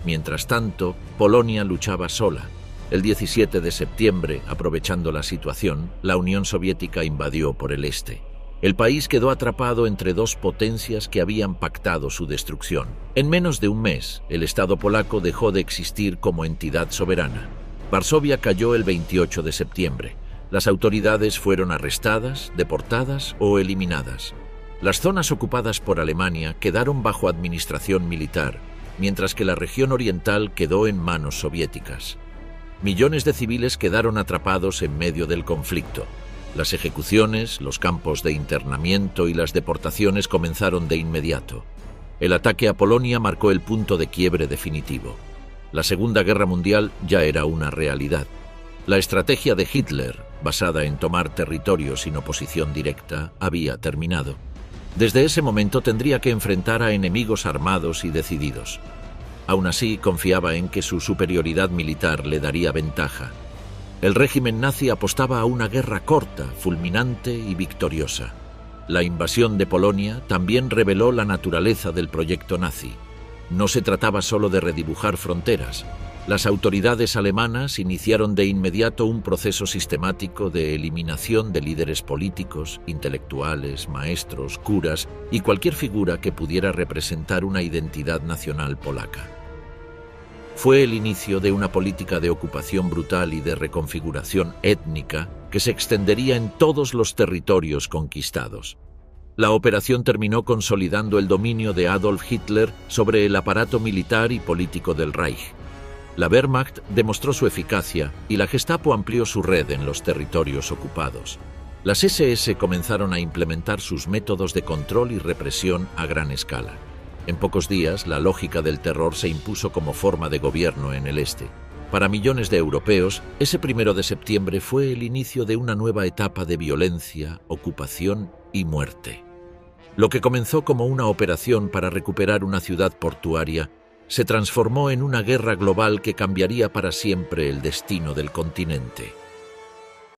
Mientras tanto, Polonia luchaba sola. El 17 de septiembre, aprovechando la situación, la Unión Soviética invadió por el este. El país quedó atrapado entre dos potencias que habían pactado su destrucción. En menos de un mes, el Estado polaco dejó de existir como entidad soberana. Varsovia cayó el 28 de septiembre. Las autoridades fueron arrestadas, deportadas o eliminadas. Las zonas ocupadas por Alemania quedaron bajo administración militar, mientras que la región oriental quedó en manos soviéticas. Millones de civiles quedaron atrapados en medio del conflicto. Las ejecuciones, los campos de internamiento y las deportaciones comenzaron de inmediato. El ataque a Polonia marcó el punto de quiebre definitivo. La Segunda Guerra Mundial ya era una realidad. La estrategia de Hitler, basada en tomar territorios sin oposición directa, había terminado. Desde ese momento tendría que enfrentar a enemigos armados y decididos. Aún así, confiaba en que su superioridad militar le daría ventaja. El régimen nazi apostaba a una guerra corta, fulminante y victoriosa. La invasión de Polonia también reveló la naturaleza del proyecto nazi. No se trataba solo de redibujar fronteras. Las autoridades alemanas iniciaron de inmediato un proceso sistemático de eliminación de líderes políticos, intelectuales, maestros, curas y cualquier figura que pudiera representar una identidad nacional polaca. Fue el inicio de una política de ocupación brutal y de reconfiguración étnica que se extendería en todos los territorios conquistados. La operación terminó consolidando el dominio de Adolf Hitler sobre el aparato militar y político del Reich. La Wehrmacht demostró su eficacia y la Gestapo amplió su red en los territorios ocupados. Las SS comenzaron a implementar sus métodos de control y represión a gran escala. En pocos días, la lógica del terror se impuso como forma de gobierno en el este. Para millones de europeos, ese 1 de septiembre fue el inicio de una nueva etapa de violencia, ocupación y muerte. Lo que comenzó como una operación para recuperar una ciudad portuaria se transformó en una guerra global que cambiaría para siempre el destino del continente.